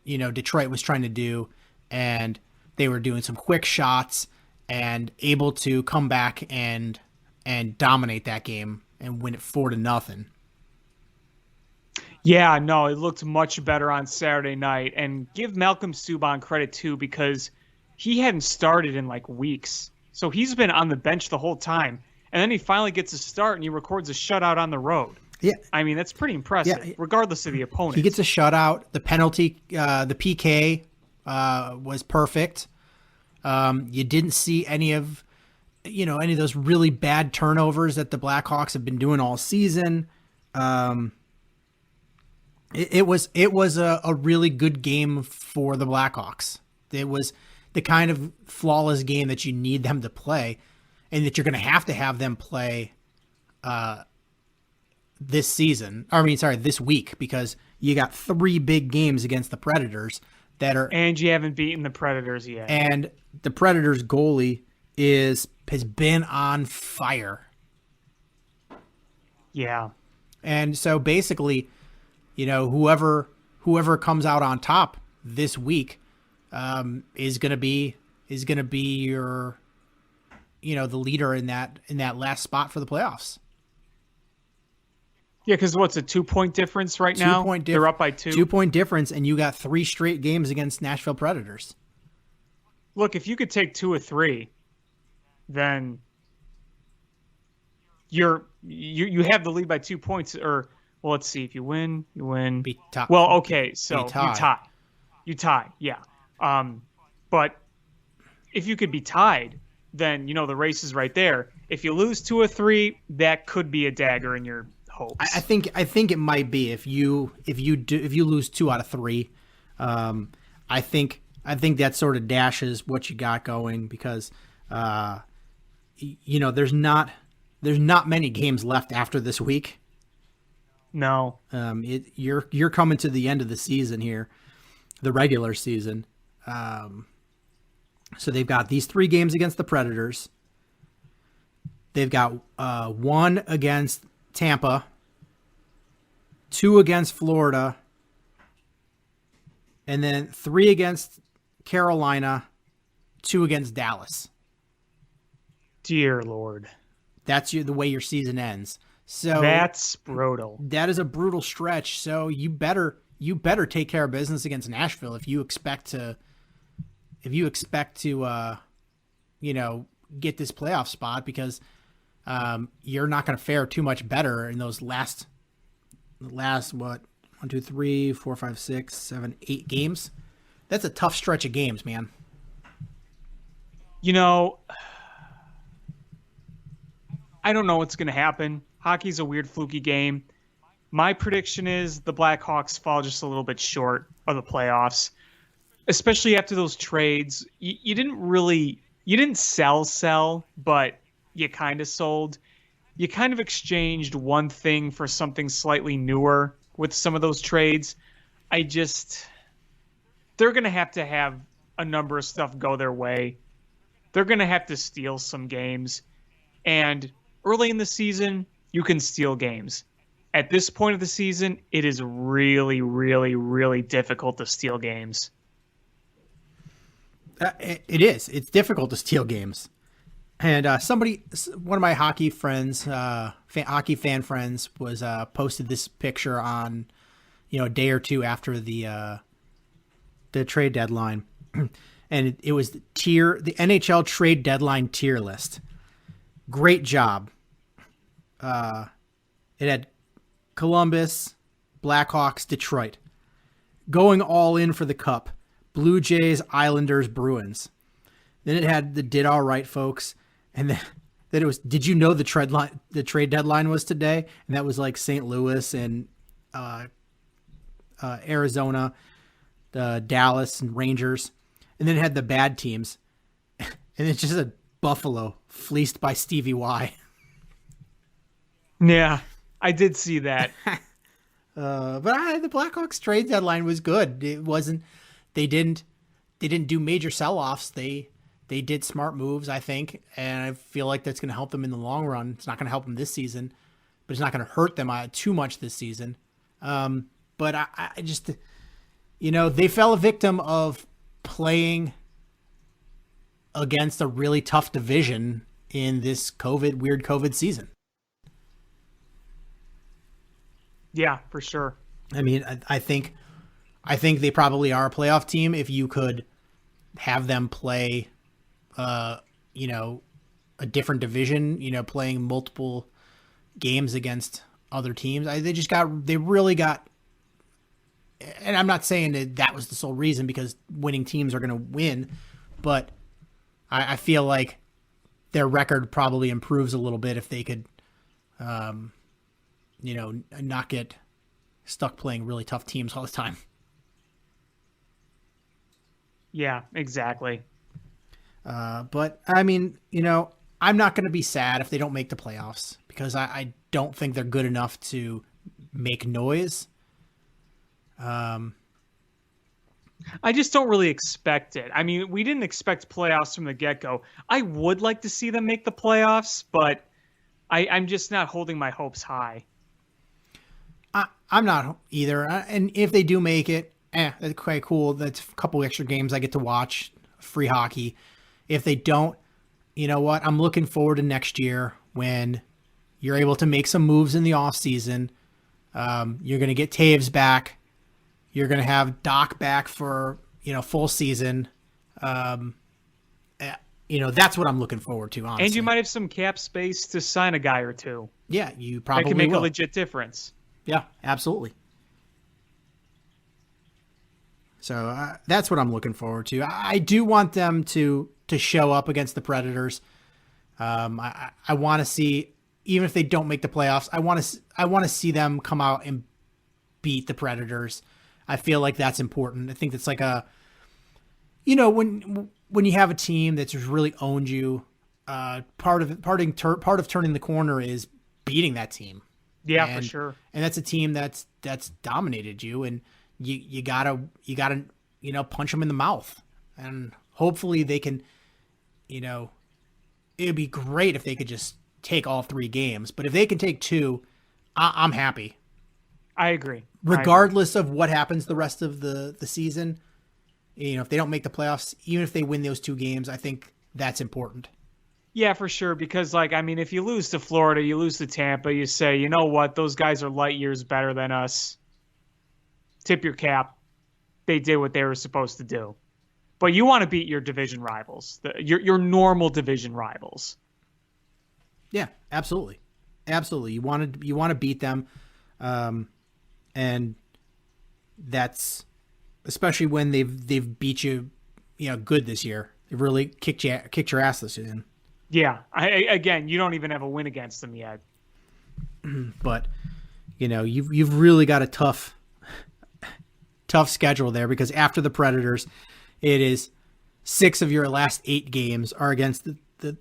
Detroit was trying to do, and they were doing some quick shots and able to come back and dominate that game and win it 4-0. Yeah, no, it looked much better on Saturday night, and give Malcolm Subban credit too, because he hadn't started in like weeks. So he's been on the bench the whole time, and then he finally gets a start and he records a shutout on the road. Yeah. I mean, that's pretty impressive, regardless of the opponent. He gets a shutout. The penalty, the PK was perfect. You didn't see any of those really bad turnovers that the Blackhawks have been doing all season. It was a really good game for the Blackhawks. It was the kind of flawless game that you need them to play, and that you're going to have them play this week, because you got 3 big games against the Predators and you haven't beaten the Predators yet. And the Predators goalie has been on fire. Yeah. And so basically, whoever comes out on top this week is going to be your, the leader in that last spot for the playoffs. Yeah, because what's a 2-point difference right now? They're up by 2. 2-point difference, and you got 3 straight games against Nashville Predators. Look, if you could take 2 or 3, then you have the lead by 2 points. Or, well, let's see. If you win, you win. Well, okay, so you tie. Yeah. But if you could be tied, then the race is right there. If you lose 2 or 3, that could be a dagger in your hopes. I think it might be if you lose 2 out of 3. I think that sort of dashes what you got going because there's not many games left after this week. No. You're coming to the end of the season here, the regular season. So they've got these 3 games against the Predators. They've got 1 against Tampa, 2 against Florida, and then 3 against Carolina, 2 against Dallas. Dear Lord. That's the way your season ends. So that's brutal. That is a brutal stretch. So you better take care of business against Nashville if you expect to get this playoff spot, because you're not going to fare too much better in those last 1, 2, 3, 4, 5, 6, 7, 8 games. That's a tough stretch of games, man. I don't know what's going to happen. Hockey's a weird, fluky game. My prediction is the Blackhawks fall just a little bit short of the playoffs, especially after those trades. You didn't sell, but you kind of sold. You kind of exchanged one thing for something slightly newer with some of those trades. They're going to have a number of stuff go their way. They're going to have to steal some games. And early in the season, you can steal games. At this point of the season, it is really, really, really difficult to steal games. It is. It's difficult to steal games. And one of my hockey friends, hockey fan friends, was posted this picture on, a day or two after the trade deadline, and it was the NHL Trade Deadline tier list. Great job. It had Columbus, Blackhawks, Detroit, going all in for the cup. Blue Jays, Islanders, Bruins. Then it had the did all right folks, and then it was, did you know the trade deadline was today? And that was like St. Louis and Arizona, Dallas and Rangers. And then it had the bad teams, and it's just a Buffalo fleeced by Stevie Y. Yeah, I did see that. But the Blackhawks trade deadline was good. It wasn't. They didn't do major sell-offs. They did smart moves, I think, and I feel like that's going to help them in the long run. It's not going to help them this season, but it's not going to hurt them too much this season. But I just, they fell a victim of playing against a really tough division in this weird COVID season. Yeah, for sure. I mean, I think they probably are a playoff team if you could have them play, a different division, playing multiple games against other teams. They really got, and I'm not saying that was the sole reason, because winning teams are going to win, but I feel like their record probably improves a little bit if they could, not get stuck playing really tough teams all the time. Yeah, exactly. But I mean, I'm not going to be sad if they don't make the playoffs, because I don't think they're good enough to make noise. I just don't really expect it. I mean, we didn't expect playoffs from the get-go. I would like to see them make the playoffs, but I'm just not holding my hopes high. I'm not either. And if they do make it, that's quite cool. That's a couple extra games I get to watch, free hockey. If they don't, you know what? I'm looking forward to next year when you're able to make some moves in the offseason. You're going to get Taves back. You're going to have Doc back for, full season. That's what I'm looking forward to, honestly. And you might have some cap space to sign a guy or two. Yeah, you probably that can make will. a legit difference. Yeah, absolutely. So that's what I'm looking forward to. I do want them to show up against the Predators. I want to see, even if they don't make the playoffs, I want to see them come out and beat the Predators. I feel like that's important. I think that's like when you have a team that's really owned you, part of turning the corner is beating that team. Yeah, for sure. And that's a team that's dominated you, and you gotta punch them in the mouth, and hopefully they can. It'd be great if they could just take all 3 games, but if they can take 2, I'm happy. I agree. Regardless of what happens the rest of the season, if they don't make the playoffs, even if they win those 2 games, I think that's important. Yeah, for sure. Because, if you lose to Florida, you lose to Tampa, you say, you know what, those guys are light years better than us. Tip your cap. They did what they were supposed to do. But you want to beat your division rivals, your normal division rivals. Yeah, absolutely. Absolutely. You want to beat them. And that's especially when they've beat you, good this year. They've really kicked your ass this season. Yeah. Again, you don't even have a win against them yet. But you've really got a tough schedule there, because after the Predators, it is 6 of your last 8 games are against the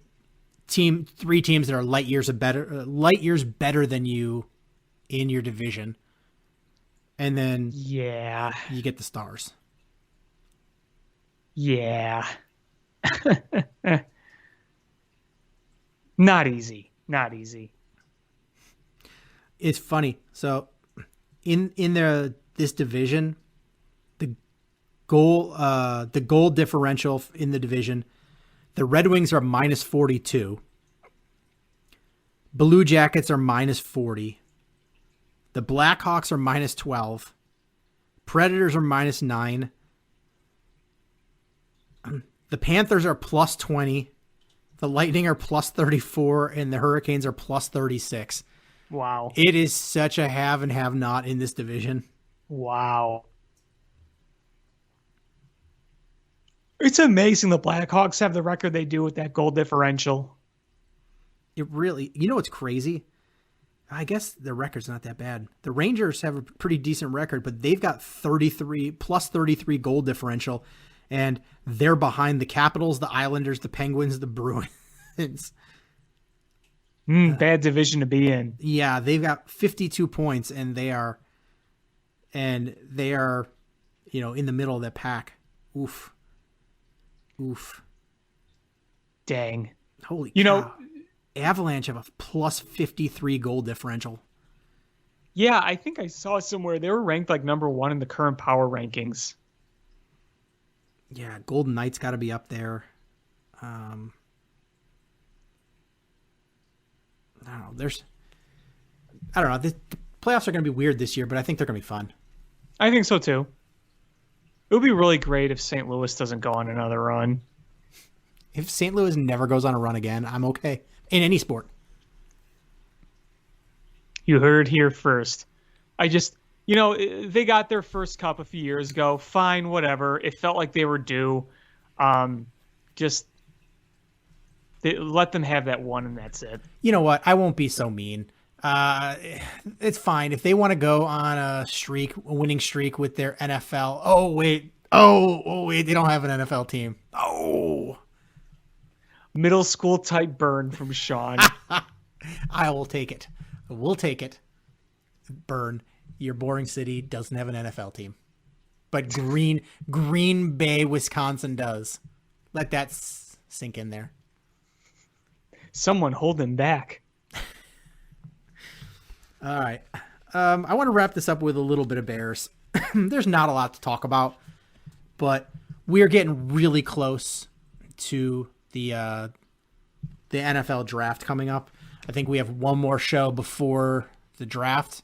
3 teams that are light years better than you in your division. And then you get the Stars. Yeah. Not easy. It's funny. So in this division, the goal differential in the division, the Red Wings are -42. Blue Jackets are -40. The Blackhawks are -12. Predators are -9. The Panthers are +20. The Lightning are +34, and the Hurricanes are +36. Wow. It is such a have and have not in this division. Wow. It's amazing the Blackhawks have the record they do with that goal differential. It really, what's crazy? I guess their record's not that bad. The Rangers have a pretty decent record, but they've got +33 goal differential, and they're behind the Capitals, the Islanders, the Penguins, the Bruins. Bad division to be in. Yeah, they've got 52 points, and they are, in the middle of that pack. Oof. Dang. Holy cow. Avalanche have a +53 goal differential. Yeah, I think I saw somewhere they were ranked number 1 in the current power rankings. Yeah, Golden Knights got to be up there. I don't know. I don't know. The playoffs are going to be weird this year, but I think they're going to be fun. I think so too. It would be really great if St. Louis doesn't go on another run. If St. Louis never goes on a run again, I'm okay. In any sport. You heard it here first. They got their first cup a few years ago. Fine, whatever. It felt like they were due. Let them have that one, and that's it. You know what? I won't be so mean. It's fine. If they want to go on a winning streak with their NFL. Oh, wait. They don't have an NFL team. Oh. Middle school type burn from Sean. I will take it. We'll take it. Burn. Your boring city doesn't have an NFL team. But Green Bay, Wisconsin does. Let that sink in there. Someone hold him back. All right. I want to wrap this up with a little bit of Bears. there's not a lot to talk about, but we're getting really close to the NFL draft coming up. I think we have one more show before the draft.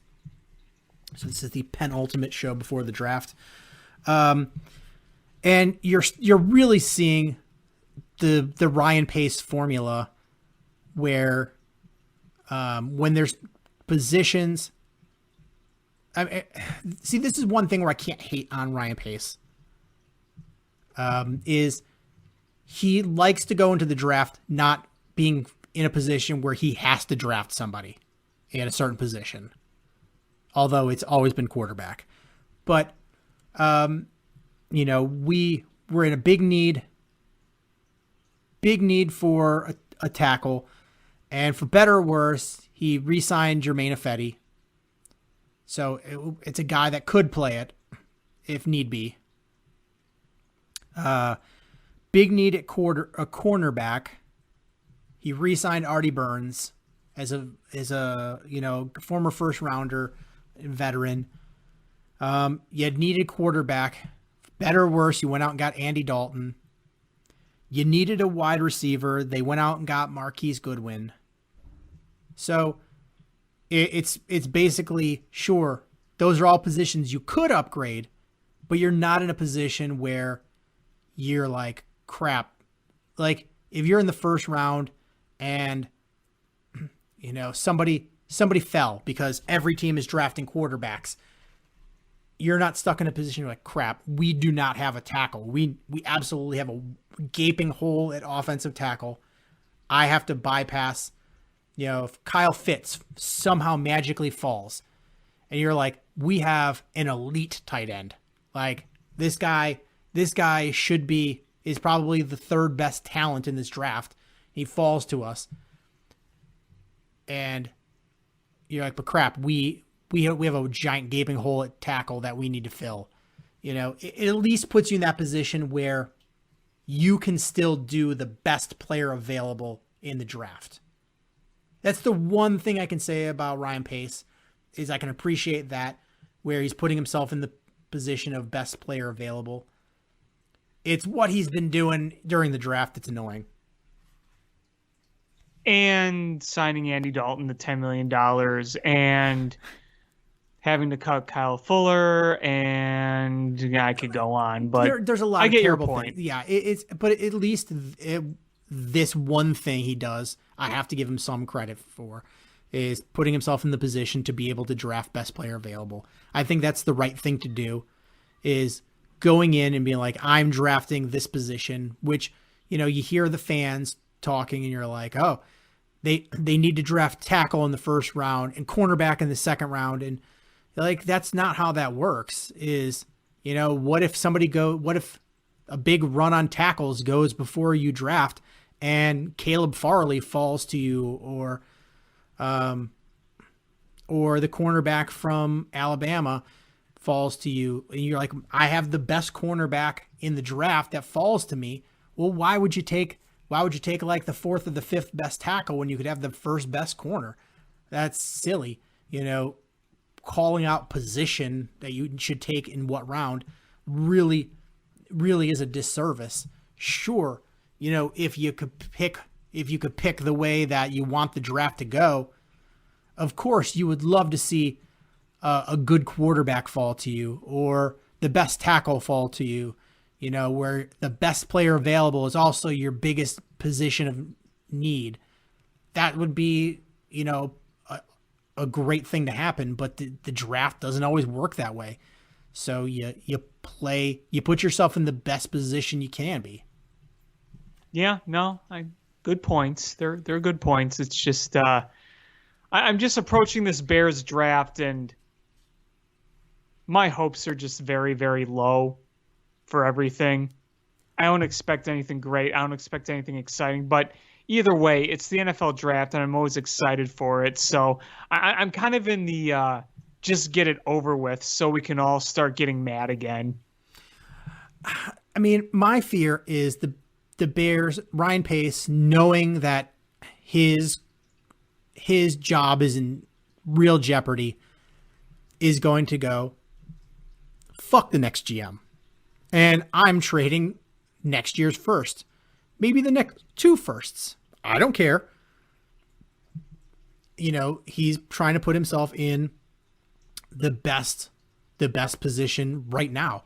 So this is the penultimate show before the draft. And you're really seeing the Ryan Pace formula where when there's positions. See, this is one thing where I can't hate on Ryan Pace. Is he likes to go into the draft not being in a position where he has to draft somebody at a certain position. Although it's always been quarterback. But, we're in a big need for a tackle. And for better or worse, he re-signed Jermaine Ifedi. So it's a guy that could play it if need be. Big need at a cornerback. He re-signed Artie Burns as a former first rounder, veteran. You had needed quarterback. Better or worse, you went out and got Andy Dalton. You needed a wide receiver. They went out and got Marquise Goodwin. So it's basically, sure, those are all positions you could upgrade, but you're not in a position where you're like, crap. Like, if you're in the first round and, somebody fell because every team is drafting quarterbacks, you're not stuck in a position like, crap, we do not have a tackle. We absolutely have a gaping hole at offensive tackle. I have to bypass, if Kyle Fitz somehow magically falls and you're like, we have an elite tight end. Like, this guy is probably the third best talent in this draft. He falls to us. And you're like, but crap, we have a giant gaping hole at tackle that we need to fill. It at least puts you in that position where you can still do the best player available in the draft. That's the one thing I can say about Ryan Pace, is I can appreciate that, where he's putting himself in the position of best player available. It's what he's been doing during the draft that's annoying. And signing Andy Dalton to $10 million and having to cut Kyle Fuller, and I could go on, but there's a lot I of get your terrible point. things. Yeah, but at least this one thing he does, I have to give him some credit for, is putting himself in the position to be able to draft best player available. I think that's the right thing to do, is going in and being like, I'm drafting this position, which, you hear the fans talking and you're like, oh, they need to draft tackle in the first round and cornerback in the second round. And like, that's not how that works. Is, what if a big run on tackles goes before you draft and Caleb Farley falls to you, or the cornerback from Alabama falls to you, and you're like, I have the best cornerback in the draft that falls to me. Well, why would you take like the fourth or the fifth best tackle when you could have the first best corner? That's silly. Calling out position that you should take in what round really is a disservice. Sure, if you could pick the way that you want the draft to go, of course you would love to see a good quarterback fall to you, or the best tackle fall to you, where the best player available is also your biggest position of need. That would be, a great thing to happen, but the draft doesn't always work that way. So you put yourself in the best position you can be. Yeah, no, good points. They're good points. It's just I'm just approaching this Bears draft, and my hopes are just very, very low for everything. I don't expect anything great. I don't expect anything exciting, but either way, it's the NFL draft, and I'm always excited for it. So I'm kind of in the just get it over with so we can all start getting mad again. I mean, my fear is the Bears, Ryan Pace, knowing that his job is in real jeopardy, is going to go, fuck the next GM. And I'm trading next year's first. Maybe the next 2 firsts. I don't care. He's trying to put himself in the best position right now.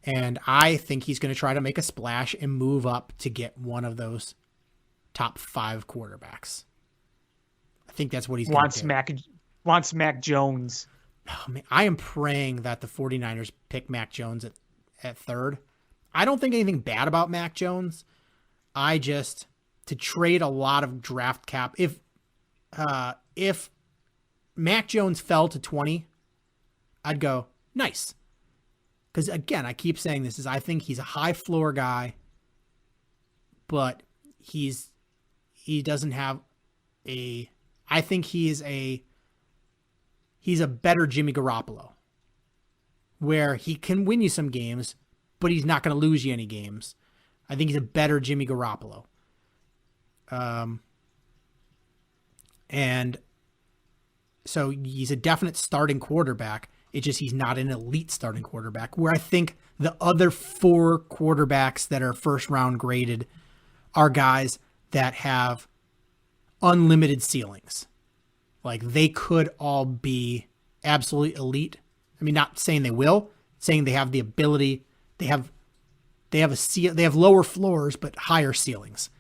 And I think he's going to try to make a splash and move up to get one of those top 5 quarterbacks. I think that's what he's going to do. Wants Mac Jones. Oh, man, I am praying that the 49ers pick Mac Jones at 3rd. I don't think anything bad about Mac Jones. To trade a lot of draft cap. If Mac Jones fell to 20, I'd go, nice. Because again, I keep saying this, I think he's a high floor guy, but I think he's a better Jimmy Garoppolo, where he can win you some games, but he's not going to lose you any games. I think he's a better Jimmy Garoppolo. And so he's a definite starting quarterback. It's just he's not an elite starting quarterback, where I think the other 4 quarterbacks that are first round graded are guys that have unlimited ceilings. Like, they could all be absolutely elite. I mean, not saying they will, saying they have the ability. They have lower floors but higher ceilings.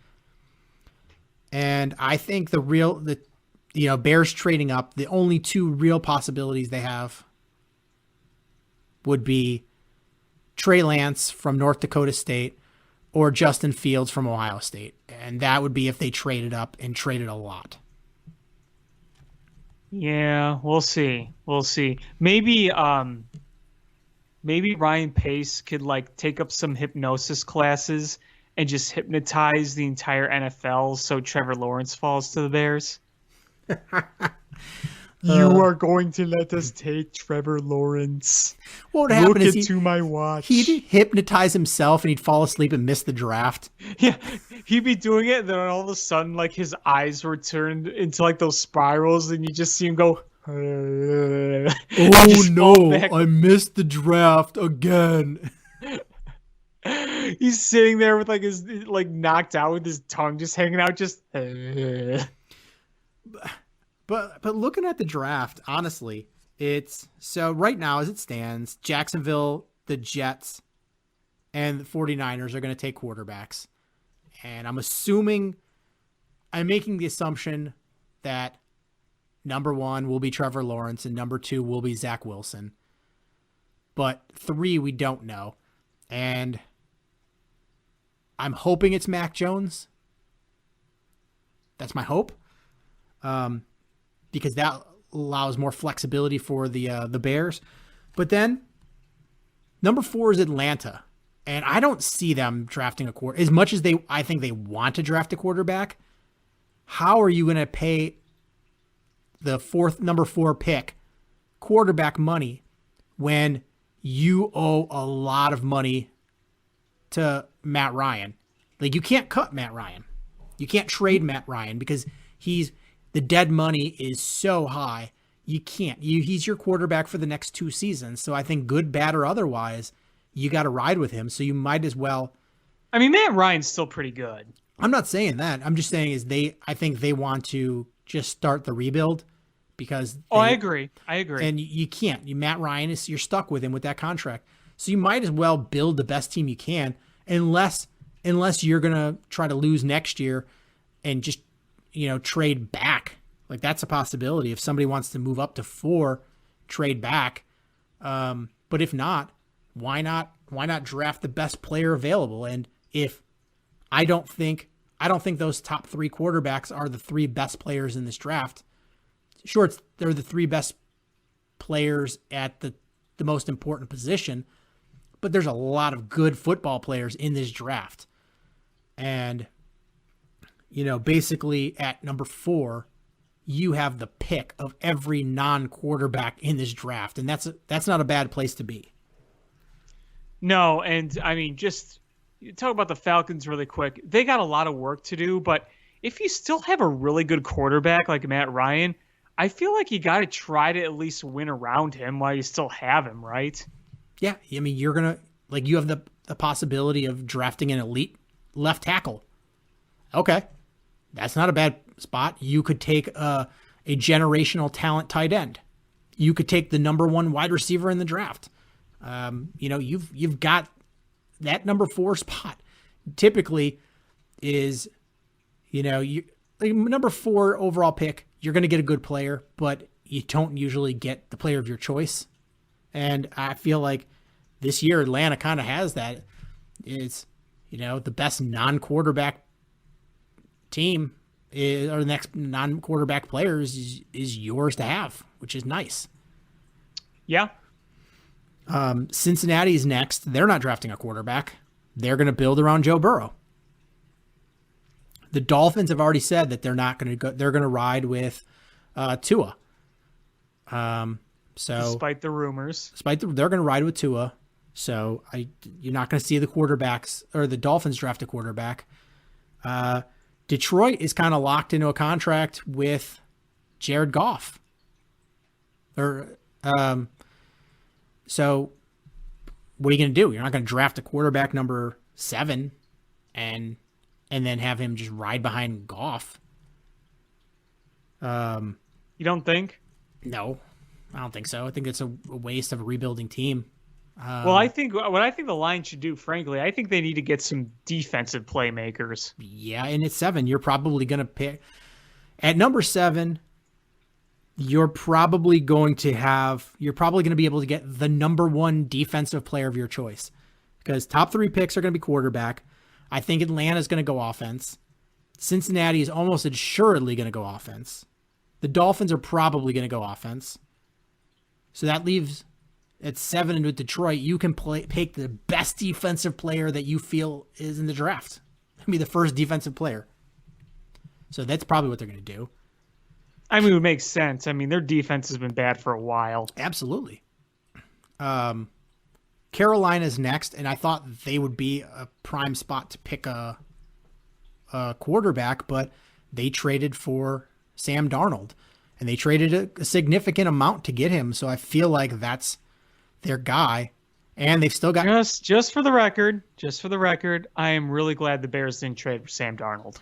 And I think Bears trading up, the only 2 real possibilities they have would be Trey Lance from North Dakota State or Justin Fields from Ohio State. And that would be if they traded up and traded a lot. Yeah, we'll see. Maybe Ryan Pace could take up some hypnosis classes and just hypnotize the entire NFL so Trevor Lawrence falls to the Bears. You are going to let us take Trevor Lawrence. What would happen is to my watch. He'd hypnotize himself and he'd fall asleep and miss the draft. Yeah, he'd be doing it, and then all of a sudden, his eyes were turned into those spirals, and you just see him go. Oh no! I missed the draft again. He's sitting there with his knocked out with his tongue just hanging out, just. But looking at the draft, honestly, it's so right now as it stands, Jacksonville, the Jets, and the 49ers are going to take quarterbacks. And I'm making the assumption that number 1 will be Trevor Lawrence and number 2 will be Zach Wilson. But 3, we don't know. And I'm hoping it's Mac Jones. That's my hope. Because that allows more flexibility for the Bears. But then number 4 is Atlanta. And I don't see them drafting a quarterback. As much as I think they want to draft a quarterback, how are you going to pay the number 4 pick quarterback money when you owe a lot of money to Matt Ryan? You can't cut Matt Ryan. You can't trade Matt Ryan because the dead money is so high. You can't. He's your quarterback for the next 2 seasons. So I think good, bad, or otherwise, you got to ride with him. So you might as well. I mean, Matt Ryan's still pretty good. I'm not saying that. I'm just saying I think they want to just start the rebuild because. I agree. And you can't. Matt Ryan you're stuck with him with that contract. So you might as well build the best team you can, unless you're gonna try to lose next year, and just trade back. That's a possibility if somebody wants to move up to 4, trade back. But if not, why not draft the best player available? And if I don't think those top 3 quarterbacks are the 3 best players in this draft. Sure, they're the 3 best players at the most important position, but there's a lot of good football players in this draft. And basically at number 4, you have the pick of every non-quarterback in this draft, and that's not a bad place to be. No, and I mean, just talk about the Falcons really quick. They got a lot of work to do, but if you still have a really good quarterback like Matt Ryan, I feel like you got to try to at least win around him while you still have him, right? Yeah, I mean, you're going to, like, you have the possibility of drafting an elite left tackle. Okay, that's not a bad spot. You could take a generational talent tight end. You could take the number 1 wide receiver in the draft. You've got that number 4 spot. Typically is, number 4 overall pick, you're going to get a good player, but you don't usually get the player of your choice. And I feel like this year Atlanta kind of has that. It's, the best non-quarterback team or the next non-quarterback player is yours to have, which is nice. Yeah. Cincinnati's next. They're not drafting a quarterback. They're going to build around Joe Burrow. The Dolphins have already said that they're not going to go. They're going to ride with Tua. Despite the rumors, they're going to ride with Tua. So you're not going to see the quarterbacks or the Dolphins draft a quarterback. Detroit is kind of locked into a contract with Jared Goff. So what are you going to do? You're not going to draft a quarterback number 7 and then have him just ride behind Goff. You don't think? No, I don't think so. I think it's a waste of a rebuilding team. Well, I think the Lions should do, frankly, I think they need to get some defensive playmakers. Yeah, and at 7, you're probably going to pick at number 7. You're probably going to be able to get the number 1 defensive player of your choice, because top 3 picks are going to be quarterback. I think Atlanta's going to go offense. Cincinnati is almost assuredly going to go offense. The Dolphins are probably going to go offense. So that leaves at 7 with Detroit. You can pick the best defensive player that you feel is in the draft. Be the first defensive player. So that's probably what they're going to do. I mean, it makes sense. I mean, their defense has been bad for a while. Absolutely. Carolina's next, and I thought they would be a prime spot to pick a quarterback, but they traded for Sam Darnold, and they traded a significant amount to get him. So I feel like that's their guy, and they've still got just for the record, I am really glad the Bears didn't trade for Sam Darnold.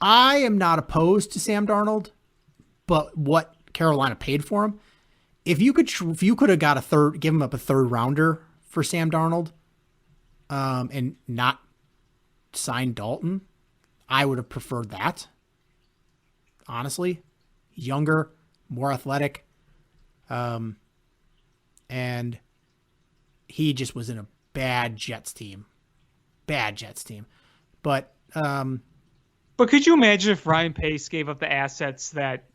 I am not opposed to Sam Darnold, but what Carolina paid for him, if you could have got give him up a 3rd rounder for Sam Darnold, and not sign Dalton, I would have preferred that. Honestly, younger, more athletic, and he just was in a bad Jets team, but. But could you imagine if Ryan Pace gave up the assets that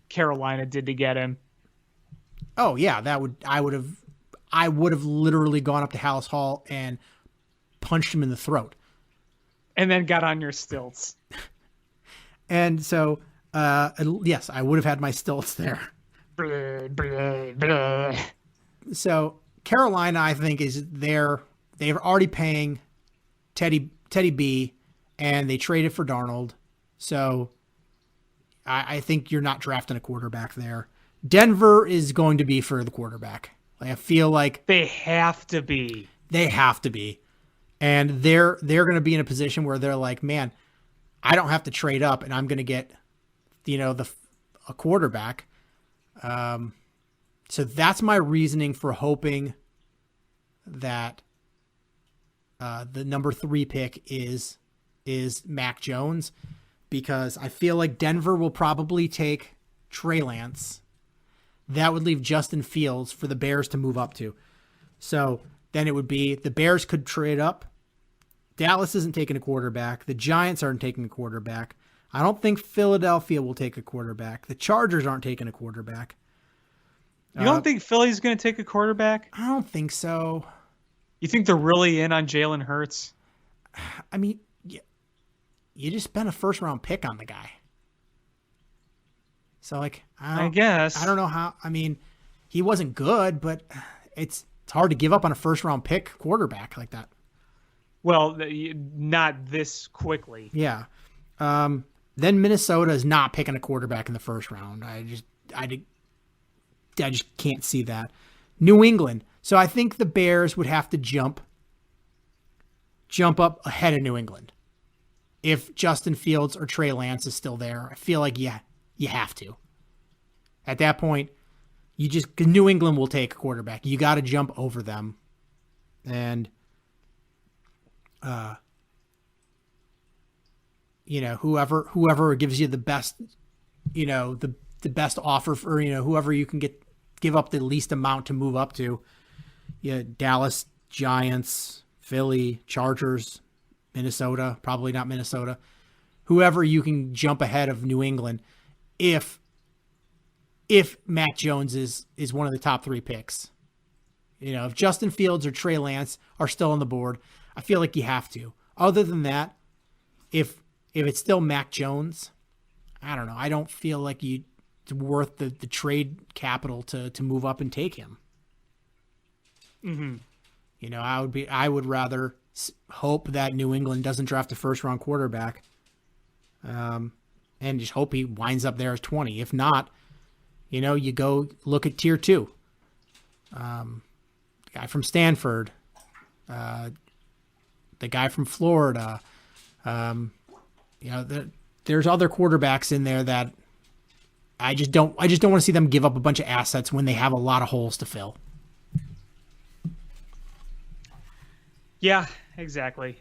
Carolina did to get him? Oh yeah, I would have literally gone up to Hallis Hall and punched him in the throat. And then got on your stilts. And so, yes, I would have had my stilts there. So Carolina, I think, they're already paying Teddy B, and they traded for Darnold. So I think you're not drafting a quarterback there. Denver is going to be for the quarterback. Like, I feel like they have to be. And they're going to be in a position where they're like, man, I don't have to trade up, and I'm going to get, a quarterback. So that's my reasoning for hoping that the number 3 pick is Mac Jones, because I feel like Denver will probably take Trey Lance. That would leave Justin Fields for the Bears to move up to. So then it would be the Bears could trade up. Dallas isn't taking a quarterback. The Giants aren't taking a quarterback. I don't think Philadelphia will take a quarterback. The Chargers aren't taking a quarterback. You don't think Philly's going to take a quarterback? I don't think so. You think they're really in on Jalen Hurts? I mean, you just spent a 1st-round pick on the guy. So, I guess. I don't know how. I mean, he wasn't good, but it's hard to give up on a 1st-round pick quarterback like that. Well, not this quickly. Yeah. Then Minnesota is not picking a quarterback in the 1st round. just can't see that. New England. So I think the Bears would have to jump up ahead of New England. If Justin Fields or Trey Lance is still there, I feel like, yeah, you have to. At that point, New England will take a quarterback. You got to jump over them. And, whoever gives you the best, the best offer for, whoever you can give up the least amount to move up to. Yeah, Dallas, Giants, Philly, Chargers, Minnesota, probably not Minnesota. Whoever you can jump ahead of New England if Mac Jones is one of the top 3 picks. If Justin Fields or Trey Lance are still on the board, I feel like you have to. Other than that, if it's still Mac Jones, I don't know. I don't feel like it's worth the trade capital to move up and take him. Mm-hmm. I would rather hope that New England doesn't draft a first-round quarterback, and just hope he winds up there as 20. If not, you go look at tier 2. Guy from Stanford, the guy from Florida. There's other quarterbacks in there that I just don't want to see them give up a bunch of assets when they have a lot of holes to fill. Yeah, exactly.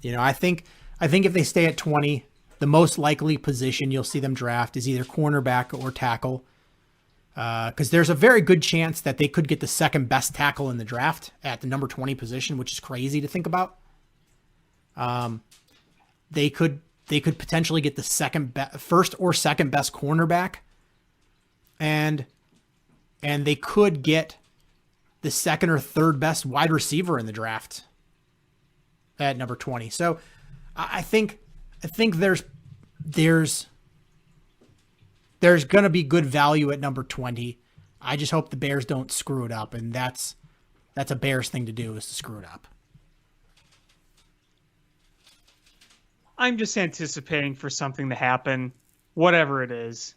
I think if they stay at 20, the most likely position you'll see them draft is either cornerback or tackle. Because there's a very good chance that they could get the second best tackle in the draft at the number 20 position, which is crazy to think about. They could potentially get the first or second best cornerback, and they could get the second or third best wide receiver in the draft at number 20. So I think there's going to be good value at number 20. I just hope the Bears don't screw it up, and that's a Bears thing to do, is to screw it up. I'm just anticipating for something to happen, whatever it is.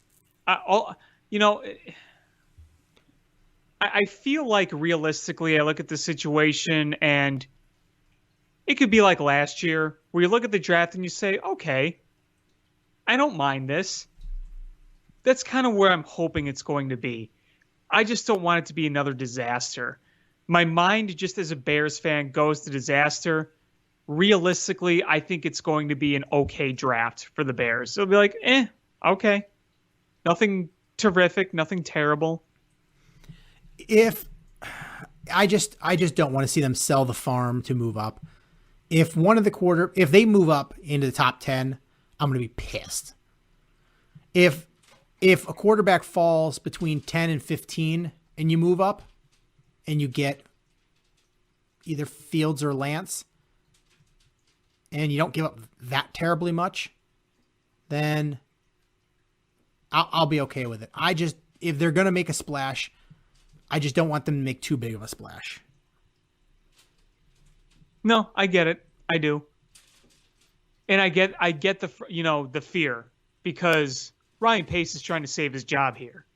I feel like realistically, I look at the situation and it could be like last year where you look at the draft and you say, okay, I don't mind this. That's kind of where I'm hoping it's going to be. I just don't want it to be another disaster. My mind, just as a Bears fan, goes to disaster. Realistically, I think it's going to be an okay draft for the Bears. It'll be like, okay. Nothing terrific, nothing terrible. If I just don't want to see them sell the farm to move up. If if they move up into the top 10, I'm going to be pissed. If a quarterback falls between 10 and 15 and you move up and you get either Fields or Lance and you don't give up that terribly much, then I'll be okay with it. If they're going to make a splash, I just don't want them to make too big of a splash. No, I get it. I do. And I get the fear, because Ryan Pace is trying to save his job here.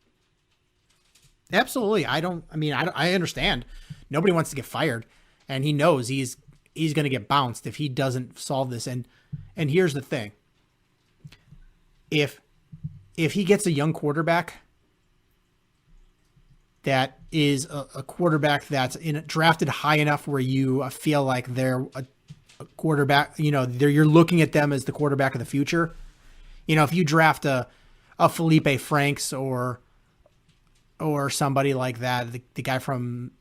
Absolutely. I understand. Nobody wants to get fired, and he knows he's going to get bounced if he doesn't solve this. And here's the thing. If he gets a young quarterback that is a quarterback that's drafted high enough where you feel like they're a quarterback, you're looking at them as the quarterback of the future. If you draft a Felipe Franks or somebody like that, the guy from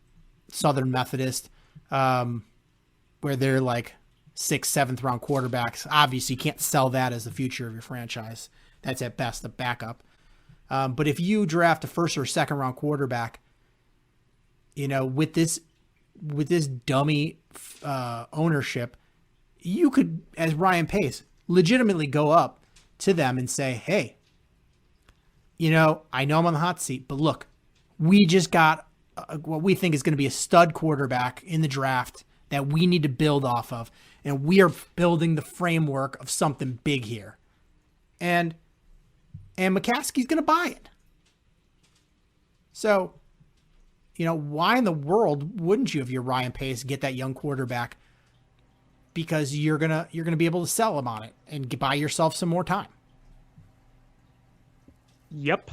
Southern Methodist, where they're like 6th, 7th round quarterbacks, obviously you can't sell that as the future of your franchise. That's at best a backup. But if you draft a 1st or 2nd round quarterback, with this dummy ownership, you could, as Ryan Pace, legitimately go up to them and say, hey, I know I'm on the hot seat, but look, we just got what we think is going to be a stud quarterback in the draft that we need to build off of. And we are building the framework of something big here. And McCaskey's going to buy it. So, why in the world wouldn't you, if you're Ryan Pace, get that young quarterback? Because you're gonna be able to sell him on it and buy yourself some more time. Yep.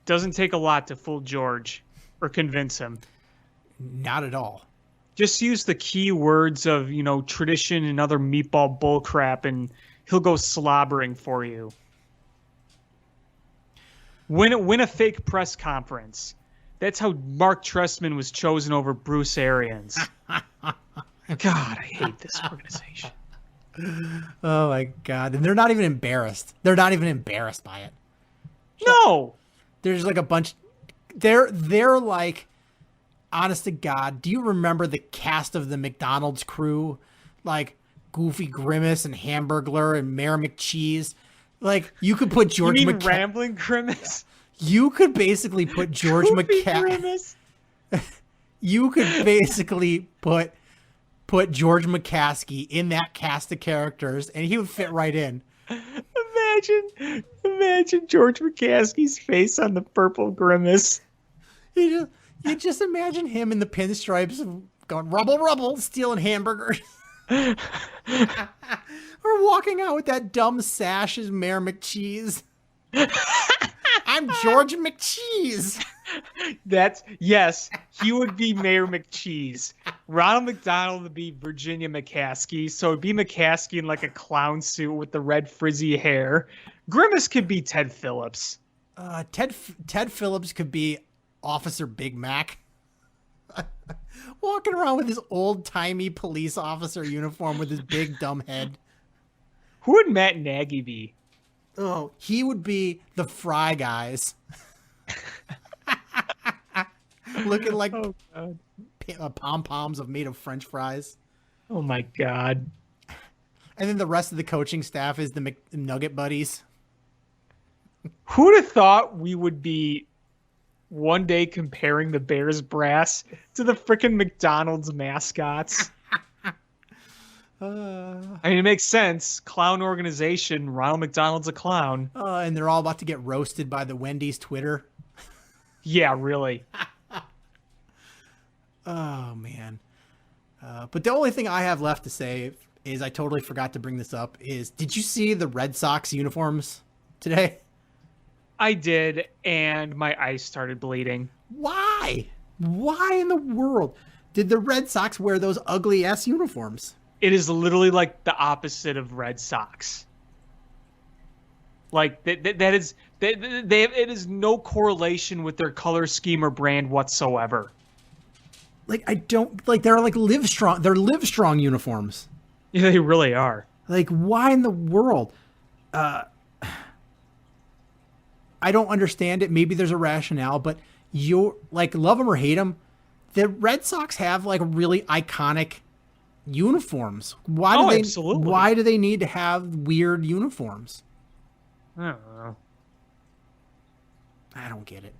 Doesn't take a lot to fool George or convince him. Not at all. Just use the key words of, tradition and other meatball bullcrap, and he'll go slobbering for you. Win a fake press conference. That's how Mark Trestman was chosen over Bruce Arians. God, I hate this organization. Oh my God. And they're not even embarrassed. They're not even embarrassed by it. No. There's like a bunch. They're like, honest to God, do you remember the cast of the McDonald's crew? Like Goofy Grimace and Hamburglar and Mayor McCheese. Like, you could put George You mean Rambling Grimace? You could basically put George Grimace. You could basically put George McCaskey in that cast of characters, and he would fit right in. Imagine George McCaskey's face on the purple Grimace. You just imagine him in the pinstripes going rubble rubble, stealing hamburgers. Or walking out with that dumb sash as Mayor McCheese. I'm George McCheese. Yes, he would be Mayor McCheese. Ronald McDonald would be Virginia McCaskey. So it'd be McCaskey in like a clown suit with the red frizzy hair. Grimace could be Ted Phillips. Ted Phillips could be Officer Big Mac. Walking around with his old-timey police officer uniform with his big dumb head. Who would Matt Nagy be? Oh, he would be the Fry Guys. Looking like pom-poms made of French fries. Oh my God. And then the rest of the coaching staff is the McNugget buddies. Who would have thought we would be one day comparing the Bears brass to the frickin' McDonald's mascots? I mean, it makes sense. Clown organization. Ronald McDonald's a clown. And they're all about to get roasted by the Wendy's Twitter. Yeah, really. Oh, man. But the only thing I have left to say is, I totally forgot to bring this up, is did you see the Red Sox uniforms today? I did, and my eyes started bleeding. Why? Why in the world did the Red Sox wear those ugly-ass uniforms? It is literally like the opposite of Red Sox. Like, it is no correlation with their color scheme or brand whatsoever. Like, they're like Livestrong. They're Livestrong uniforms. Yeah, they really are. Like, why in the world? I don't understand it. Maybe there's a rationale, but like, love them or hate them, the Red Sox have like really iconic uniforms. Absolutely. Why do they need to have weird uniforms? I don't know. I don't get it.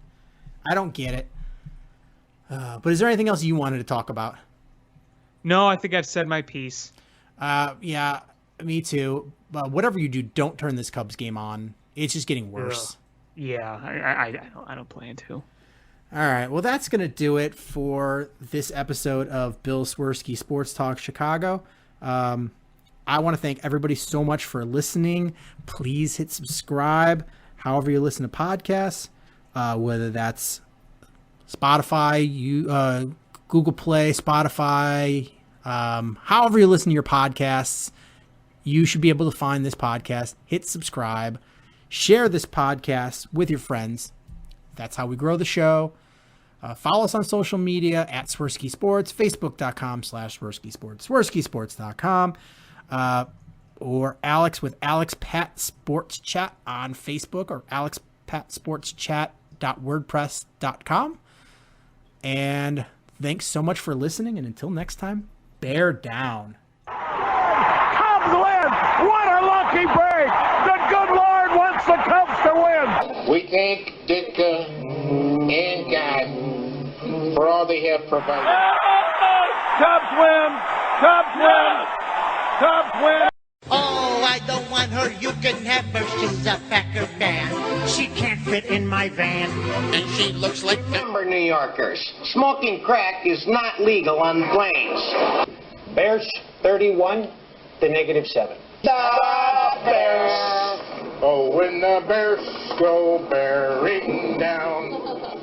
But is there anything else you wanted to talk about? No, I think I've said my piece. Yeah, me too. But whatever you do, don't turn this Cubs game on. It's just getting worse. Ugh. Yeah, I don't plan to. All right, well, that's going to do it for this episode of Bill Swerski Sports Talk Chicago. I want to thank everybody so much for listening. Please hit subscribe however you listen to podcasts, whether that's Spotify, Google Play, Spotify, however you listen to your podcasts. You should be able to find this podcast. Hit subscribe. Share this podcast with your friends. That's how we grow the show. Follow us on social media at Swerski Sports, Facebook.com/Swerski Sports, SwerskiSports.com, or Alex with Alex Pat Sports Chat on Facebook, or AlexPatSportsChat.wordpress.com. And thanks so much for listening. And until next time, bear down. Cubs win! What a lucky break! The good Lord wants the Cubs to win! We thank Ditka and God for all they have provided. Cubs win! Cubs win! Cubs win! Oh, I don't want her. You can have her. She's a Packer fan. She can't fit in my van. And she looks like number New Yorkers. Smoking crack is not legal on planes. Bears 31 to -7. The Bears. Oh, when the Bears go bearing down.